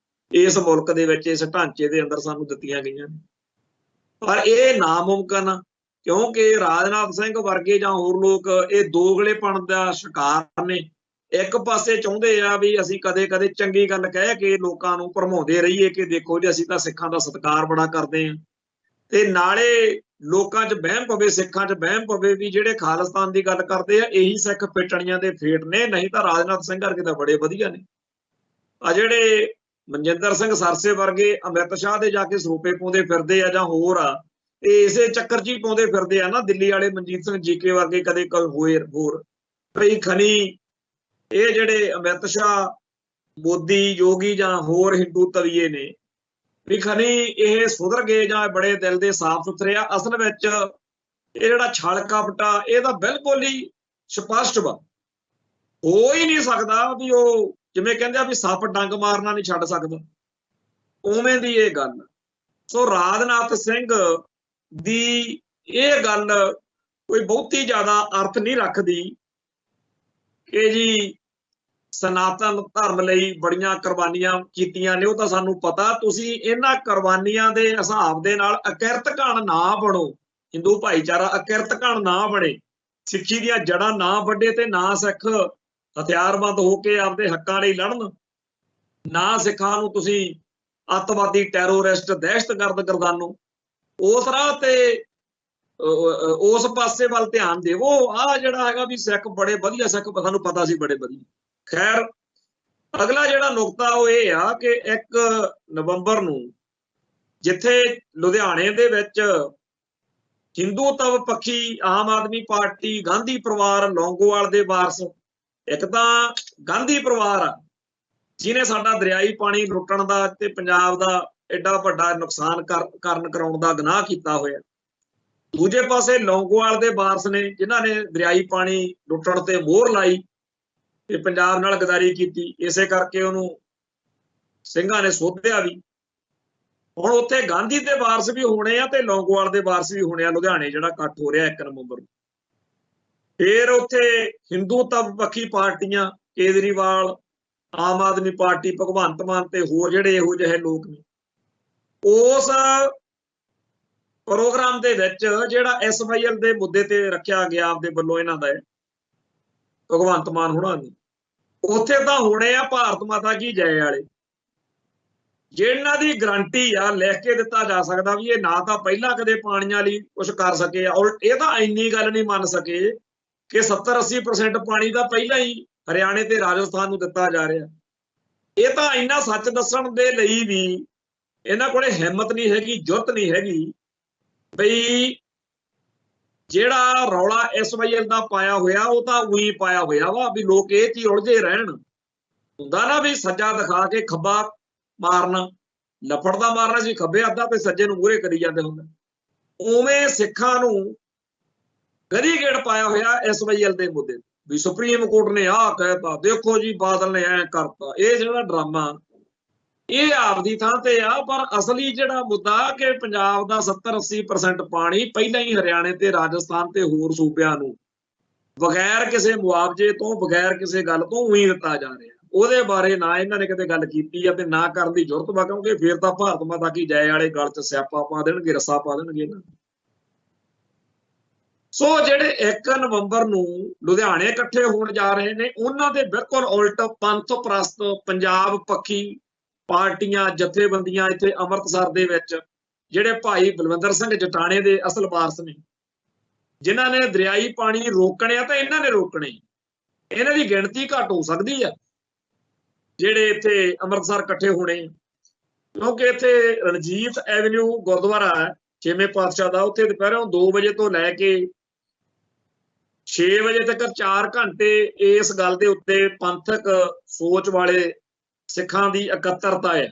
Speaker 1: ਇਸ ਮੁਲਕ ਦੇ ਵਿੱਚ, ਇਸ ਢਾਂਚੇ ਦੇ ਅੰਦਰ ਸਾਨੂੰ ਦਿੱਤੀਆਂ ਗਈਆਂ ਨੇ। ਪਰ ਇਹ ਨਾਮੁਮਕਿਨ, ਕਿਉਂਕਿ ਰਾਜਨਾਥ ਸਿੰਘ ਵਰਗੇ ਜਾਂ ਹੋਰ ਲੋਕ ਇਹ ਦੋਗਲੇਪਣ ਦਾ ਸ਼ਿਕਾਰ ਨੇ। ਇੱਕ ਪਾਸੇ ਚਾਹੁੰਦੇ ਆ ਵੀ ਅਸੀਂ ਕਦੇ ਕਦੇ ਚੰਗੀ ਗੱਲ ਕਹਿ ਕੇ ਲੋਕਾਂ ਨੂੰ ਭਰਮਾਉਂਦੇ ਰਹੀਏ ਕਿ ਦੇਖੋ ਜੀ ਅਸੀਂ ਤਾਂ ਸਿੱਖਾਂ ਦਾ ਸਤਿਕਾਰ ਬੜਾ ਕਰਦੇ ਹਾਂ, ਤੇ ਨਾਲੇ ਲੋਕਾਂ 'ਚ ਵਹਿਮ ਪਵੇ, ਸਿੱਖਾਂ 'ਚ ਵਹਿਮ ਪਵੇ ਵੀ ਜਿਹੜੇ ਖਾਲਿਸਤਾਨ ਦੀ ਗੱਲ ਕਰਦੇ ਆ ਇਹੀ ਸਿੱਖ ਪਿੱਟਣੀਆਂ ਦੇ ਫੇਟ ਨੇ, ਨਹੀਂ ਤਾਂ ਰਾਜਨਾਥ ਸਿੰਘ ਵਰਗੇ ਤਾਂ ਬੜੇ ਵਧੀਆ ਨੇ। ਆ ਜਿਹੜੇ ਮਨਜਿੰਦਰ ਸਿੰਘ ਸਰਸੇ ਵਰਗੇ ਅਮਿਤ ਸ਼ਾਹ ਦੇ ਜਾ ਕੇ ਸਰੂਪੇ ਪਾਉਂਦੇ ਫਿਰਦੇ ਆ ਜਾਂ ਹੋਰ ਆ, ਇਹ ਇਸੇ ਚੱਕਰ 'ਚ ਹੀ ਪਾਉਂਦੇ ਫਿਰਦੇ ਆ ਨਾ। ਦਿੱਲੀ ਵਾਲੇ ਮਨਜੀਤ ਸਿੰਘ ਜੀਕੇ ਵਰਗੇ ਕਦੇ ਹੋਏ ਹੋਰ ਭਈ ਖਨੀ ਇਹ ਜਿਹੜੇ ਅਮਿਤ ਸ਼ਾਹ, ਮੋਦੀ, ਯੋਗੀ ਜਾਂ ਹੋਰ ਹਿੰਦੂ ਤਵੀਏ ਨੇ ਵੀ ਖਨੀ ਇਹ ਸੁਧਰ ਗਏ ਜਾਂ ਬੜੇ ਦਿਲ ਦੇ ਸਾਫ਼ ਸੁਥਰੇ ਆ। ਅਸਲ ਵਿੱਚ ਇਹ ਜਿਹੜਾ ਛਲ ਕਪਟਾ ਇਹ ਤਾਂ ਬਿਲਕੁਲ ਹੀ ਸਪਸ਼ਟ ਵਾ, ਹੋ ਹੀ ਨਹੀਂ ਸਕਦਾ ਵੀ ਉਹ ਜਿਵੇਂ ਕਹਿੰਦੇ ਆ ਵੀ ਸੱਪ ਡੰਗ ਮਾਰਨਾ ਨਹੀਂ ਛੱਡ ਸਕਦਾ, ਉਵੇਂ ਦੀ ਇਹ ਗੱਲ। ਸੋ ਰਾਜਨਾਥ ਸਿੰਘ ਦੀ ਇਹ ਗੱਲ ਕੋਈ ਬਹੁਤੀ ਜ਼ਿਆਦਾ ਅਰਥ ਨਹੀਂ ਰੱਖਦੀ ਕਿ ਜੀ ਸਨਾਤਨ ਧਰਮ ਲਈ ਬੜੀਆਂ ਕੁਰਬਾਨੀਆਂ ਕੀਤੀਆਂ ਨੇ, ਉਹ ਤਾਂ ਸਾਨੂੰ ਪਤਾ। ਤੁਸੀਂ ਇਹਨਾਂ ਕੁਰਬਾਨੀਆਂ ਦੇ ਹਿਸਾਬ ਦੇ ਨਾਲ ਅਕਿਰਤ ਘਣ ਨਾ ਬਣੋ, ਹਿੰਦੂ ਭਾਈਚਾਰਾ ਅਕਿਰਤ ਘਣ ਨਾ ਬਣੇ, ਸਿੱਖੀ ਦੀਆਂ ਜੜ੍ਹਾਂ ਨਾ ਵੱਢੇ ਤੇ ਨਾ ਸਿੱਖ ਹਥਿਆਰਬੰਦ ਹੋ ਕੇ ਆਪਦੇ ਹੱਕਾਂ ਲਈ ਲੜਨ, ਨਾ ਸਿੱਖਾਂ ਨੂੰ ਤੁਸੀਂ ਅੱਤਵਾਦੀ, ਟੈਰੋਰਿਸਟ, ਦਹਿਸ਼ਤਗਰਦ ਗਰਦਾਨੋ। ਉਸ ਰਾਹ ਤੇ ਉਸ ਪਾਸੇ ਵੱਲ ਧਿਆਨ ਦੇਵੋ। ਆਹ ਜਿਹੜਾ ਹੈਗਾ ਵੀ ਸਿੱਖ ਬੜੇ ਵਧੀਆ, ਸਿੱਖ ਸਾਨੂੰ ਪਤਾ ਸੀ ਬੜੇ ਵਧੀਆ। ਖੈਰ, ਅਗਲਾ ਜਿਹੜਾ ਨੁਕਤਾ ਉਹ ਇਹ ਆ ਕਿ 1 ਨਵੰਬਰ ਨੂੰ ਜਿੱਥੇ ਲੁਧਿਆਣੇ ਦੇ ਵਿੱਚ ਹਿੰਦੂਤਵ ਪੱਖੀ ਆਮ ਆਦਮੀ ਪਾਰਟੀ, ਗਾਂਧੀ ਪਰਿਵਾਰ, ਲੌਂਗੋਵਾਲ ਦੇ ਵਾਰਸ, ਇੱਕ ਤਾਂ ਗਾਂਧੀ ਪਰਿਵਾਰ ਆ ਜਿਹਨੇ ਸਾਡਾ ਦਰਿਆਈ ਪਾਣੀ ਲੁੱਟਣ ਦਾ ਤੇ ਪੰਜਾਬ ਦਾ ਐਡਾ ਵੱਡਾ ਨੁਕਸਾਨ ਕਰਾਉਣ ਦਾ ਗੁਨਾਹ ਕੀਤਾ ਹੋਇਆ, ਦੂਜੇ ਪਾਸੇ ਲੌਂਗੋਵਾਲ ਦੇ ਵਾਰਸ ਨੇ ਜਿਨ੍ਹਾਂ ਨੇ ਦਰਿਆਈ ਪਾਣੀ ਲੁੱਟਣ ਤੇ ਮੋਹਰ ਲਾਈ ਤੇ ਪੰਜਾਬ ਨਾਲ ਗਦਾਰੀ ਕੀਤੀ, ਇਸੇ ਕਰਕੇ ਉਹਨੂੰ ਸਿੰਘਾਂ ਨੇ ਸੋਧਿਆ ਵੀ। ਹੁਣ ਉੱਥੇ ਗਾਂਧੀ ਦੇ ਵਾਰਸ ਵੀ ਹੋਣੇ ਆ ਤੇ ਲੌਂਗੋਵਾਲ ਦੇ ਵਾਰਸ ਵੀ ਹੋਣੇ ਆ ਲੁਧਿਆਣੇ ਜਿਹੜਾ ਇਕੱਠ ਹੋ ਰਿਹਾ 1 ਨਵੰਬਰ ਨੂੰ। ਫਿਰ ਉੱਥੇ ਹਿੰਦੂਤਵ ਪੱਖੀ ਪਾਰਟੀਆਂ, ਕੇਜਰੀਵਾਲ, ਆਮ ਆਦਮੀ ਪਾਰਟੀ, ਭਗਵੰਤ ਮਾਨ ਤੇ ਹੋਰ ਜਿਹੜੇ ਇਹੋ ਜਿਹੇ ਲੋਕ ਨੇ, ਉਸ ਪ੍ਰੋਗਰਾਮ ਦੇ ਵਿੱਚ ਜਿਹੜਾ SYL ਦੇ ਮੁੱਦੇ ਤੇ ਰੱਖਿਆ ਗਿਆ ਆਪਦੇ ਵੱਲੋਂ ਇਹਨਾਂ ਦਾ ਭਗਵੰਤ ਮਾਨ ਹੋਣਾ ਨੇ, ਉੱਥੇ ਤਾਂ ਹੋਣੇ ਆ ਭਾਰਤ ਮਾਤਾ ਕੀ ਜੈ ਵਾਲੇ, ਜਿਹਨਾਂ ਦੀ ਗਰੰਟੀ ਆ ਲਿਖ ਕੇ ਦਿੱਤਾ ਜਾ ਸਕਦਾ ਵੀ ਇਹ ਨਾ ਤਾਂ ਪਹਿਲਾਂ ਕਦੇ ਪਾਣੀਆਂ ਲਈ ਕੁਝ ਕਰ ਸਕੇ, ਔਰ ਇਹ ਤਾਂ ਇੰਨੀ ਗੱਲ ਨਹੀਂ ਮੰਨ ਸਕੇ ਕਿ 70-80% ਪਾਣੀ ਦਾ ਪਹਿਲਾਂ ਹੀ ਹਰਿਆਣੇ ਤੇ ਰਾਜਸਥਾਨ ਨੂੰ ਦਿੱਤਾ ਜਾ ਰਿਹਾ। ਇਹ ਤਾਂ ਇੰਨਾ ਸੱਚ ਦੱਸਣ ਦੇ ਲਈ ਵੀ ਇਹਨਾਂ ਕੋਲੇ ਹਿੰਮਤ ਨਹੀਂ ਹੈਗੀ, ਜੁਰਤ ਨਹੀਂ ਹੈਗੀ ਬਈ ਜਿਹੜਾ ਰੌਲਾ SYL ਦਾ ਪਾਇਆ ਹੋਇਆ ਉਹ ਤਾਂ ਉਹੀ ਪਾਇਆ ਹੋਇਆ ਵਾ ਵੀ ਲੋਕ ਇਹ 'ਚ ਹੀ ਉਲਝੇ ਰਹਿਣ। ਹੁੰਦਾ ਨਾ ਵੀ ਸੱਜਾ ਦਿਖਾ ਕੇ ਖੱਬਾ ਮਾਰਨਾ, ਲਫੜ ਦਾ ਮਾਰਨਾ ਸੀ ਖੱਬੇ ਅੱਧਾ ਤੇ ਸੱਜੇ ਨੂੰ ਮੂਹਰੇ ਕਰੀ ਜਾਂਦੇ ਹੁੰਦੇ, ਉਵੇਂ ਸਿੱਖਾਂ ਨੂੰ ਗਦੀ ਗੇੜ ਪਾਇਆ ਹੋਇਆ SYL ਦੇ ਮੁੱਦੇ ਵੀ ਸੁਪਰੀਮ ਕੋਰਟ ਨੇ ਆਹ ਕਹਿਤਾ, ਦੇਖੋ ਜੀ ਬਾਦਲ ਨੇ ਐਂ ਕਰਤਾ। ਇਹ ਜਿਹੜਾ ਡਰਾਮਾ ਇਹ ਆਪਦੀ ਥਾਂ ਤੇ ਆ, ਪਰ ਅਸਲੀ ਜਿਹੜਾ ਮੁੱਦਾ ਕਿ ਪੰਜਾਬ ਦਾ 70-80% ਪਾਣੀ ਪਹਿਲਾਂ ਹੀ ਹਰਿਆਣੇ ਤੇ ਰਾਜਸਥਾਨ ਤੇ ਹੋਰ ਸੂਬਿਆਂ ਨੂੰ ਬਗੈਰ ਕਿਸੇ ਮੁਆਵਜ਼ੇ ਤੋਂ, ਬਗੈਰ ਕਿਸੇ ਗੱਲ ਤੋਂ ਉਹੀ ਦਿੱਤਾ ਜਾ ਰਿਹਾ, ਉਹਦੇ ਬਾਰੇ ਨਾ ਇਹਨਾਂ ਨੇ ਕਦੇ ਗੱਲ ਕੀਤੀ ਆ ਤੇ ਨਾ ਕਰਨ ਦੀ ਜ਼ਰੂਰਤ ਵਾ, ਕਿਉਂਕਿ ਫਿਰ ਤਾਂ ਭਾਰਤ ਮਾਤਾ ਕੀ ਜੈ ਵਾਲੇ ਗਲ 'ਚ ਸਿਆਪਾ ਪਾ ਦੇਣਗੇ, ਰੱਸਾ ਪਾ ਦੇਣਗੇ ਇਹਨਾਂ। ਸੋ ਜਿਹੜੇ 1 ਨਵੰਬਰ ਨੂੰ ਲੁਧਿਆਣੇ ਇਕੱਠੇ ਹੋਣ ਜਾ ਰਹੇ ਨੇ ਉਹਨਾਂ ਦੇ ਬਿਲਕੁਲ ਉਲਟ ਪੰਥ ਪ੍ਰਸਤ ਪੰਜਾਬ ਪੱਖੀ ਪਾਰਟੀਆਂ, ਜਥੇਬੰਦੀਆਂ ਇੱਥੇ ਅੰਮ੍ਰਿਤਸਰ ਦੇ ਵਿੱਚ ਜਿਹੜੇ ਭਾਈ ਬਲਵਿੰਦਰ ਸਿੰਘ ਜਟਾਣੇ ਦੇ ਅਸਲ ਵਾਰਸ ਨੇ, ਜਿਨ੍ਹਾਂ ਨੇ ਦਰਿਆਈ ਪਾਣੀ ਰੋਕਣੇ ਤਾਂ ਇਹਨਾਂ ਨੇ ਰੋਕਣੇ, ਇਹਨਾਂ ਦੀ ਗਿਣਤੀ ਘੱਟ ਹੋ ਸਕਦੀ ਆ ਜਿਹੜੇ ਇੱਥੇ ਅੰਮ੍ਰਿਤਸਰ ਇਕੱਠੇ ਹੋਣੇ, ਕਿਉਂਕਿ ਇੱਥੇ ਰਣਜੀਤ ਐਵਨਿਊ ਗੁਰਦੁਆਰਾ ਹੈ 6ਵੇਂ ਪਾਤਸ਼ਾਹ ਦਾ, ਉੱਥੇ ਦੁਪਹਿਰੋਂ 2 ਵਜੇ ਤੋਂ ਲੈ ਕੇ 6 ਵਜੇ ਤੱਕ 4 ਘੰਟੇ ਇਸ ਗੱਲ ਦੇ ਉੱਤੇ ਪੰਥਕ ਸੋਚ ਵਾਲੇ ਸਿੱਖਾਂ ਦੀ ਇਕੱਤਰਤਾ ਹੈ।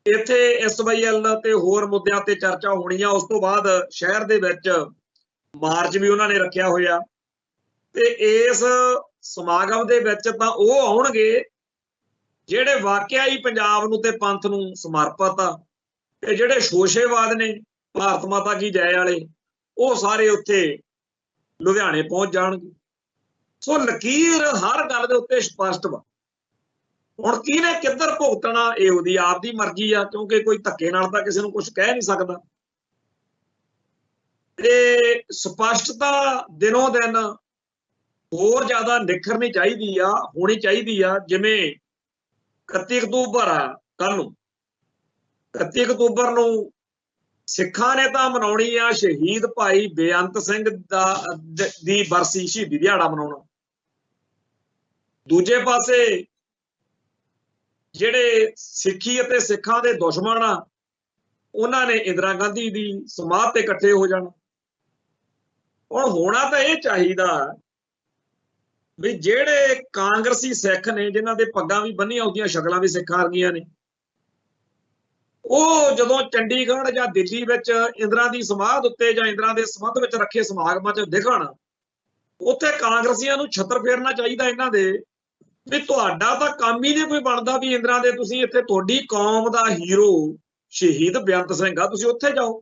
Speaker 1: ਇੱਥੇ SYL ਤੇ ਹੋਰ ਮੁੱਦਿਆਂ ਤੇ ਚਰਚਾ ਹੋਣੀ ਆ। ਉਸ ਤੋਂ ਬਾਅਦ ਸ਼ਹਿਰ ਦੇ ਵਿੱਚ ਮਾਰਚ ਵੀ ਉਹਨਾਂ ਨੇ ਰੱਖਿਆ ਹੋਇਆ ਤੇ ਇਸ ਸਮਾਗਮ ਦੇ ਵਿੱਚ ਤਾਂ ਉਹ ਆਉਣਗੇ ਜਿਹੜੇ ਵਾਕਿਆ ਹੀ ਪੰਜਾਬ ਨੂੰ ਤੇ ਪੰਥ ਨੂੰ ਸਮਰਪਿਤ ਆ, ਤੇ ਜਿਹੜੇ ਸ਼ੋਸ਼ੇਵਾਦ ਨੇ ਭਾਰਤ ਮਾਤਾ ਕੀ ਜੈ ਵਾਲੇ ਉਹ ਸਾਰੇ ਉੱਥੇ ਲੁਧਿਆਣੇ ਪਹੁੰਚ ਜਾਣਗੇ। ਸੋ ਲਕੀਰ ਹਰ ਗੱਲ ਦੇ ਉੱਤੇ ਸਪਸ਼ਟ ਵਾ। ਹੁਣ ਕਿਹਨੇ ਕਿੱਧਰ ਭੁਗਤਣਾ ਇਹ ਉਹਦੀ ਆਪਦੀ ਮਰਜ਼ੀ ਆ, ਕਿਉਂਕਿ ਕੋਈ ਧੱਕੇ ਨਾਲ ਤਾਂ ਕਿਸੇ ਨੂੰ ਕੁਝ ਕਹਿ ਨਹੀਂ ਸਕਦਾ। ਤੇ ਸਪਸ਼ਟਤਾ ਦਿਨੋਂ ਦਿਨ ਹੋਰ ਜ਼ਿਆਦਾ ਨਿਖਰਨੀ ਚਾਹੀਦੀ ਆ, ਹੋਣੀ ਚਾਹੀਦੀ ਆ। ਜਿਵੇਂ 31 ਅਕਤੂਬਰ ਆ ਕੱਲ ਨੂੰ, 31 ਅਕਤੂਬਰ ਨੂੰ ਸਿੱਖਾਂ ਨੇ ਤਾਂ ਮਨਾਉਣੀ ਆ ਸ਼ਹੀਦ ਭਾਈ ਬੇਅੰਤ ਸਿੰਘ ਦੀ ਬਰਸੀ, ਸ਼ਹੀਦੀ ਦਿਹਾੜਾ ਮਨਾਉਣਾ। ਦੂਜੇ ਪਾਸੇ ਜਿਹੜੇ ਸਿੱਖੀ ਅਤੇ ਸਿੱਖਾਂ ਦੇ ਦੁਸ਼ਮਣ ਆ, ਉਹਨਾਂ ਨੇ ਇੰਦਰਾ ਗਾਂਧੀ ਦੀ ਸਮਾਧ ਤੇ ਇਕੱਠੇ ਹੋ ਜਾਣਾ। ਹੁਣ ਹੋਣਾ ਤਾਂ ਇਹ ਚਾਹੀਦਾ ਵੀ ਜਿਹੜੇ ਕਾਂਗਰਸੀ ਸਿੱਖ ਨੇ, ਜਿਨ੍ਹਾਂ ਦੇ ਪੱਗਾਂ ਵੀ ਬੰਨੀਆਂ ਹੁੰਦੀਆਂ, ਸ਼ਕਲਾਂ ਵੀ ਸਿੱਖਾਂ ਵਰਗੀਆਂ ਨੇ, ਉਹ ਜਦੋਂ ਚੰਡੀਗੜ੍ਹ ਜਾਂ ਦਿੱਲੀ ਵਿੱਚ ਇੰਦਰਾ ਦੀ ਸਮਾਧ ਉੱਤੇ ਜਾਂ ਇੰਦਰਾ ਦੇ ਸੰਬੰਧ ਵਿੱਚ ਰੱਖੇ ਸਮਾਗਮਾਂ 'ਚ ਦਿਖਣ, ਉੱਥੇ ਕਾਂਗਰਸੀਆਂ ਨੂੰ ਛੱਤਰ ਫੇਰਨਾ ਚਾਹੀਦਾ ਇਹਨਾਂ ਦੇ ਵੀ ਤੁਹਾਡਾ ਤਾਂ ਕੰਮ ਹੀ ਨਹੀਂ ਕੋਈ ਬਣਦਾ ਵੀ ਇੰਦਰਾ ਦੇ ਤੁਸੀਂ ਇੱਥੇ, ਤੁਹਾਡੀ ਕੌਮ ਦਾ ਹੀਰੋ ਸ਼ਹੀਦ ਬੇਅੰਤ ਸਿੰਘ ਆ, ਤੁਸੀਂ ਉੱਥੇ ਜਾਓ।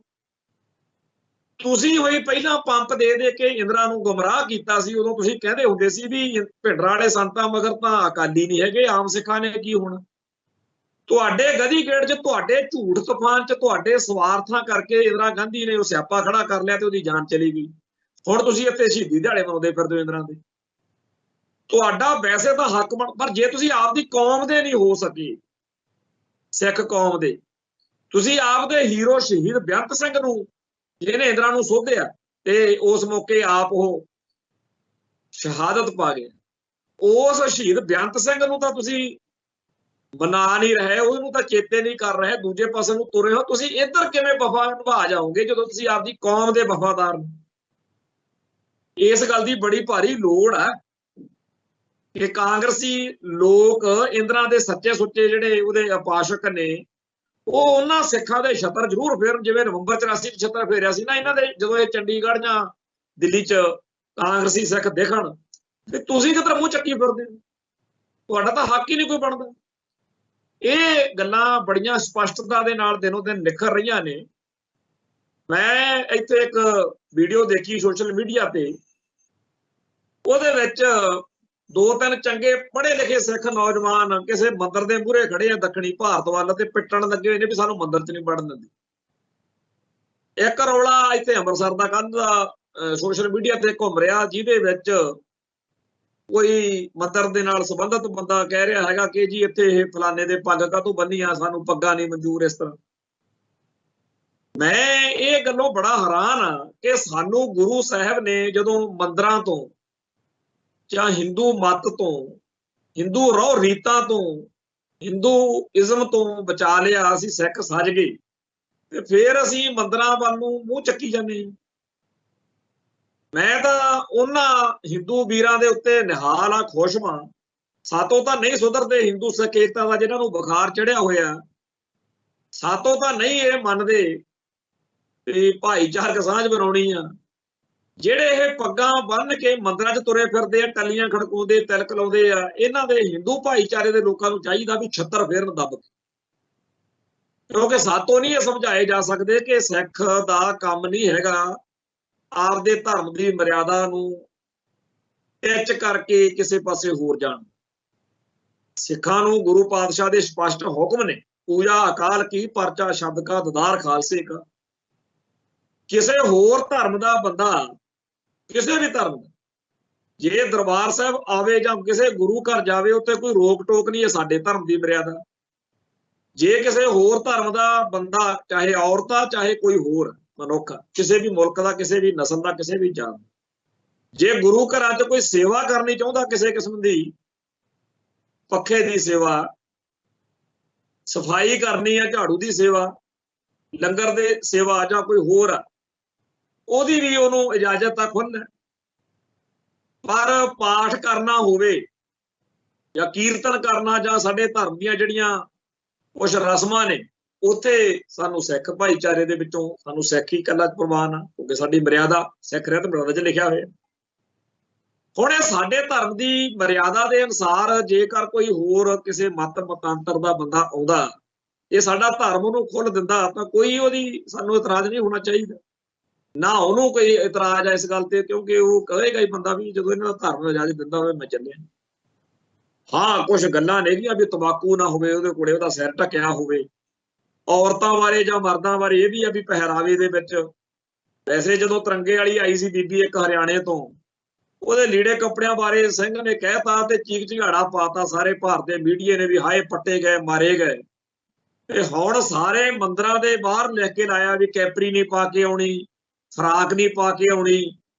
Speaker 1: ਤੁਸੀਂ ਹੋਈ ਪਹਿਲਾਂ ਪੰਪ ਦੇ ਕੇ ਇੰਦਰਾ ਨੂੰ ਗੁੰਮਰਾਹ ਕੀਤਾ ਸੀ। ਉਦੋਂ ਤੁਸੀਂ ਕਹਿੰਦੇ ਹੁੰਦੇ ਸੀ ਵੀ ਭਿੰਡਰਾਂ ਵਾਲੇ ਸੰਤਾਂ ਮਗਰ ਤਾਂ ਅਕਾਲੀ ਨਹੀਂ ਹੈਗੇ, ਆਮ ਸਿੱਖਾਂ ਨੇ ਕੀ ਹੋਣਾ। ਤੁਹਾਡੇ ਗਦੀ ਗੇੜ 'ਚ, ਤੁਹਾਡੇ ਝੂਠ ਤੂਫਾਨ 'ਚ, ਤੁਹਾਡੇ ਸਵਾਰਥਾਂ ਕਰਕੇ ਇੰਦਰਾ ਗਾਂਧੀ ਨੇ ਉਹ ਸਿਆਪਾ ਖੜਾ ਕਰ ਲਿਆ ਤੇ ਉਹਦੀ ਜਾਨ ਚਲੀ ਗਈ। ਹੁਣ ਤੁਸੀਂ ਇੱਥੇ ਸ਼ਹੀਦੀ ਦਿਹਾੜੇ ਮਨਾਉਂਦੇ ਫਿਰਦੇ ਹੋ ਇੰਦਰਾ ਦੇ। ਤੁਹਾਡਾ ਵੈਸੇ ਤਾਂ ਹੱਕ ਬਣ, ਪਰ ਜੇ ਤੁਸੀਂ ਆਪਦੀ ਕੌਮ ਦੇ ਨਹੀਂ ਹੋ ਸਕੇ, ਸਿੱਖ ਕੌਮ ਦੇ, ਤੁਸੀਂ ਆਪਦੇ ਹੀਰੋ ਸ਼ਹੀਦ ਬੇਅੰਤ ਸਿੰਘ ਨੂੰ, ਜਿਹਨੇ ਇੰਦਰਾ ਨੂੰ ਸੋਧਿਆ ਤੇ ਉਸ ਮੌਕੇ ਆਪ ਉਹ ਸ਼ਹਾਦਤ ਪਾ ਗਏ, ਉਸ ਸ਼ਹੀਦ ਬੇਅੰਤ ਸਿੰਘ ਨੂੰ ਤਾਂ ਤੁਸੀਂ ਮਨਾ ਨਹੀਂ ਰਹੇ, ਉਹਨੂੰ ਤਾਂ ਚੇਤੇ ਨਹੀਂ ਕਰ ਰਹੇ, ਦੂਜੇ ਪਾਸੇ ਨੂੰ ਤੁਰੇ ਹੋ। ਤੁਸੀਂ ਇੱਧਰ ਕਿਵੇਂ ਵਫਾ ਨਿਭਾ ਜਾਓਗੇ ਜਦੋਂ ਤੁਸੀਂ ਆਪਦੀ ਕੌਮ ਦੇ ਵਫਾਦਾਰ ਹੋ? ਇਸ ਗੱਲ ਦੀ ਬੜੀ ਭਾਰੀ ਲੋੜ ਹੈ ਕਿ ਕਾਂਗਰਸੀ ਲੋਕ ਇੰਦਰਾ ਦੇ ਸੱਚੇ ਸੁੱਚੇ ਜਿਹੜੇ ਉਹਦੇ ਉਪਾਸ਼ਕ ਨੇ, ਉਹ ਉਹਨਾਂ ਸਿੱਖਾਂ ਦੇ ਛੱਤਰ ਜ਼ਰੂਰ ਫੇਰਨ ਜਿਵੇਂ ਨਵੰਬਰ 84 ਚ ਛੱਤਰ ਫੇਰਿਆ ਸੀ ਨਾ ਇਹਨਾਂ ਦੇ। ਜਦੋਂ ਇਹ ਚੰਡੀਗੜ੍ਹ ਜਾਂ ਦਿੱਲੀ 'ਚ ਕਾਂਗਰਸੀ ਸਿੱਖ ਦੇਖਣ ਤੇ ਤੁਸੀਂ ਕਿੱਧਰ ਮੂੰਹ ਚੱਕੀ ਫਿਰਦੇ ਹੋ, ਤੁਹਾਡਾ ਤਾਂ ਹੱਕ ਹੀ ਨਹੀਂ ਕੋਈ ਬਣਦਾ। ਇਹ ਗੱਲਾਂ ਬੜੀਆਂ ਸਪਸ਼ਟਤਾ ਦੇ ਨਾਲ ਦਿਨੋਂ ਦਿਨ ਨਿਖਰ ਰਹੀਆਂ ਨੇ। ਮੈਂ ਇੱਥੇ ਇੱਕ ਵੀਡੀਓ ਦੇਖੀ ਸੋਸ਼ਲ ਮੀਡੀਆ ਤੇ, ਉਹਦੇ ਵਿੱਚ 2-3 ਚੰਗੇ ਪੜ੍ਹੇ ਲਿਖੇ ਸਿੱਖ ਨੌਜਵਾਨ ਕਿਸੇ ਮੰਦਿਰ ਦੇ ਮੂਹਰੇ ਖੜੇ ਆ ਦੱਖਣੀ ਭਾਰਤ ਵੱਲ ਤੇ ਪਿੱਟਣ ਲੱਗੇ ਹੋਏ ਨੇ ਵੀ ਸਾਨੂੰ ਮੰਦਿਰ 'ਚ ਨਹੀਂ ਵੜਨ ਦਿੰਦੇ। ਇੱਕ ਰੌਲਾ ਇੱਥੇ ਅੰਮ੍ਰਿਤਸਰ ਦਾ ਕੱਲ੍ਹ ਦਾ ਸੋਸ਼ਲ ਮੀਡੀਆ ਤੇ ਘੁੰਮ ਰਿਹਾ, ਜਿਹਦੇ ਵਿੱਚ ਕੋਈ ਮੰਦਿਰ ਦੇ ਨਾਲ ਸੰਬੰਧਿਤ ਬੰਦਾ ਕਹਿ ਰਿਹਾ ਹੈਗਾ ਕਿ ਜੀ ਇੱਥੇ ਇਹ ਫਲਾਣੇ ਦੇ ਪੱਗ ਕਾਹਤੋਂ ਬੰਨੀ ਆ, ਸਾਨੂੰ ਪੱਗਾਂ ਨਹੀਂ ਮਨਜ਼ੂਰ। ਇਸ ਤਰ੍ਹਾਂ ਮੈਂ ਇਹ ਗੱਲੋਂ ਬੜਾ ਹੈਰਾਨ ਆ ਕਿ ਸਾਨੂੰ ਗੁਰੂ ਸਾਹਿਬ ਨੇ ਜਦੋਂ ਮੰਦਿਰਾਂ ਤੋਂ ਜਾਂ ਹਿੰਦੂ ਮੱਤ ਤੋਂ, ਹਿੰਦੂ ਰਹੁ ਰੀਤਾਂ ਤੋਂ, ਹਿੰਦੂਇਜ਼ਮ ਤੋਂ ਬਚਾ ਲਿਆ, ਅਸੀਂ ਸਿੱਖ ਸੱਜ ਗਏ, ਤੇ ਫਿਰ ਅਸੀਂ ਮੰਦਿਰਾਂ ਵੱਲ ਨੂੰ ਮੂੰਹ ਚੱਕੀ ਜਾਂਦੇ ਹਾਂ। ਮੈਂ ਤਾਂ ਉਹਨਾਂ ਹਿੰਦੂ ਵੀਰਾਂ ਦੇ ਉੱਤੇ ਨਿਹਾਲ ਆ, ਖੁਸ਼ ਹਾਂ। ਸਾਤੋਂ ਤਾਂ ਨਹੀਂ ਸੁਧਰਦੇ ਹਿੰਦੂ ਸਿੱਖ ਏਕਤਾ ਦਾ ਜਿਹਨਾਂ ਨੂੰ ਬੁਖਾਰ ਚੜਿਆ ਹੋਇਆ, ਸਾਤੋਂ ਤਾਂ ਨਹੀਂ ਇਹ ਮੰਨਦੇ ਤੇ ਭਾਈਚਾਰਕ ਸਾਂਝ ਬਣਾਉਣੀ ਆ। ਜਿਹੜੇ ਇਹ ਪੱਗਾਂ ਬੰਨ੍ਹ ਕੇ ਮੰਦਿਰਾਂ 'ਚ ਤੁਰੇ ਫਿਰਦੇ ਆ, ਟੱਲੀਆਂ ਖੜਕਾਉਂਦੇ, ਤਿਲਕ ਲਾਉਂਦੇ ਆ, ਇਹਨਾਂ ਦੇ ਹਿੰਦੂ ਭਾਈਚਾਰੇ ਦੇ ਲੋਕਾਂ ਨੂੰ ਚਾਹੀਦਾ ਵੀ ਛੱਤਰ ਫੇਰਨ ਦੱਬ ਕੇ, ਕਿਉਂਕਿ ਸਾਤੋਂ ਨਹੀਂ ਇਹ ਸਮਝਾਏ ਜਾ ਸਕਦੇ ਕਿ ਸਿੱਖ ਦਾ ਕੰਮ ਨਹੀਂ ਹੈਗਾ ਆਪਦੇ ਧਰਮ ਦੀ ਮਰਿਆਦਾ ਨੂੰ ਟਿੱਚ ਕਰਕੇ ਕਿਸੇ ਪਾਸੇ ਹੋਰ ਜਾਣ। ਸਿੱਖਾਂ ਨੂੰ ਗੁਰੂ ਪਾਤਸ਼ਾਹ ਦੇ ਸਪਸ਼ਟ ਹੁਕਮ ਨੇ, ਪੂਜਾ ਅਕਾਲ ਕੀ, ਪਰਚਾ ਸ਼ਬਦ ਕਾ, ਦਦਾਰ ਖਾਲਸੇ ਕਾ। ਕਿਸੇ ਹੋਰ ਧਰਮ ਦਾ ਬੰਦਾ, ਕਿਸੇ ਵੀ ਧਰਮ ਦਾ, ਜੇ ਦਰਬਾਰ ਸਾਹਿਬ ਆਵੇ ਜਾਂ ਕਿਸੇ ਗੁਰੂ ਘਰ ਜਾਵੇ, ਉੱਥੇ ਕੋਈ ਰੋਕ ਟੋਕ ਨਹੀਂ ਹੈ ਸਾਡੇ ਧਰਮ ਦੀ ਮਰਿਆਦਾ। ਜੇ ਕਿਸੇ ਹੋਰ ਧਰਮ ਦਾ ਬੰਦਾ, ਚਾਹੇ ਔਰਤ ਆ ਚਾਹੇ ਕੋਈ ਹੋਰ ਮਨੁੱਖ, ਕਿਸੇ ਵੀ ਮੁਲਕ ਦਾ, ਕਿਸੇ ਵੀ ਨਸਲ ਦਾ, ਕਿਸੇ ਵੀ ਜਾਤ, ਜੇ ਗੁਰੂ ਘਰਾਂ 'ਚ ਕੋਈ ਸੇਵਾ ਕਰਨੀ ਚਾਹੁੰਦਾ ਕਿਸੇ ਕਿਸਮ ਦੀ, ਪੱਖੇ ਦੀ ਸੇਵਾ, ਸਫਾਈ ਕਰਨੀ ਆ, ਝਾੜੂ ਦੀ ਸੇਵਾ, ਲੰਗਰ ਦੇ ਸੇਵਾ ਜਾਂ ਕੋਈ ਹੋਰ ਆ, ਉਹਦੀ ਵੀ ਉਹਨੂੰ ਇਜਾਜ਼ਤ ਆ, ਖੁੱਲ੍ਹ ਹੈ। ਪਰ ਪਾਠ ਕਰਨਾ ਹੋਵੇ ਜਾਂ ਕੀਰਤਨ ਕਰਨਾ ਜਾਂ ਸਾਡੇ ਧਰਮ ਦੀਆਂ ਜਿਹੜੀਆਂ ਕੁਛ ਰਸਮਾਂ ਨੇ, ਉੱਥੇ ਸਾਨੂੰ ਸਿੱਖ ਭਾਈਚਾਰੇ ਦੇ ਵਿੱਚੋਂ ਸਾਨੂੰ ਸਿੱਖ ਹੀ ਇਕੱਲਾ ਪ੍ਰਵਾਨ ਆ, ਕਿਉਂਕਿ ਸਾਡੀ ਮਰਿਆਦਾ ਸਿੱਖ ਰਹਿਤ ਮਰਿਆਦਾ 'ਚ ਲਿਖਿਆ ਹੋਇਆ। ਹੁਣ ਇਹ ਸਾਡੇ ਧਰਮ ਦੀ ਮਰਿਆਦਾ ਦੇ ਅਨੁਸਾਰ ਜੇਕਰ ਕੋਈ ਹੋਰ ਕਿਸੇ ਮਤਾਂਤਰ ਦਾ ਬੰਦਾ ਆਉਂਦਾ, ਇਹ ਸਾਡਾ ਧਰਮ ਉਹਨੂੰ ਖੁੱਲ੍ਹ ਦਿੰਦਾ, ਤਾਂ ਕੋਈ ਉਹਦੀ ਸਾਨੂੰ ਇਤਰਾਜ਼ ਨਹੀਂ ਹੋਣਾ ਚਾਹੀਦਾ, ਨਾ ਉਹਨੂੰ ਕੋਈ ਇਤਰਾਜ਼ ਆ ਇਸ ਗੱਲ ਤੇ, ਕਿਉਂਕਿ ਉਹ ਕਹੇਗਾ ਹੀ ਬੰਦਾ ਵੀ ਜਦੋਂ ਇਹਨਾਂ ਦਾ ਧਰਮ ਇਜਾਜ਼ਤ ਦਿੰਦਾ ਹੋਵੇ ਮੈਂ ਚੱਲਿਆ। ਹਾਂ, ਕੁਛ ਗੱਲਾਂ ਨੇਗੀਆਂ ਵੀ ਤੰਬਾਕੂ ਨਾ ਹੋਵੇ ਉਹਦੇ ਕੋਲੇ, ਉਹਦਾ ਸਿਰ ਢੱਕਿਆ ਹੋਵੇ। ਔਰਤਾਂ ਬਾਰੇ ਜਾਂ ਮਰਦਾਂ ਬਾਰੇ ਇਹ ਵੀ ਆ ਵੀ ਪਹਿਰਾਵੇ ਦੇ ਵਿੱਚ, ਵੈਸੇ ਜਦੋਂ ਤਿਰੰਗੇ ਵਾਲੀ ਆਈ ਸੀ ਬੀਬੀ ਇੱਕ ਹਰਿਆਣੇ ਤੋਂ, ਉਹਦੇ ਲੀੜੇ ਕੱਪੜਿਆਂ ਬਾਰੇ ਸਿੰਘ ਨੇ ਕਹਿਤਾ ਤੇ ਚੀਕ ਝਗਾੜਾ ਪਾਤਾ ਸਾਰੇ ਭਾਰਤ ਦੇ ਮੀਡੀਆ ਨੇ ਵੀ ਹਾਏ ਪੱਟੇ ਗਏ ਮਾਰੇ ਗਏ। ਤੇ ਹੁਣ ਸਾਰੇ ਮੰਦਰਾਂ ਦੇ ਬਾਹਰ ਲਿਖ ਕੇ ਲਾਇਆ ਵੀ ਕੈਪਰੀ ਨਹੀਂ ਪਾ ਕੇ ਆਉਣੀ, ਫਰਾਕ ਨਹੀਂ ਪਾ ਕੇ ਆਉਣੀ,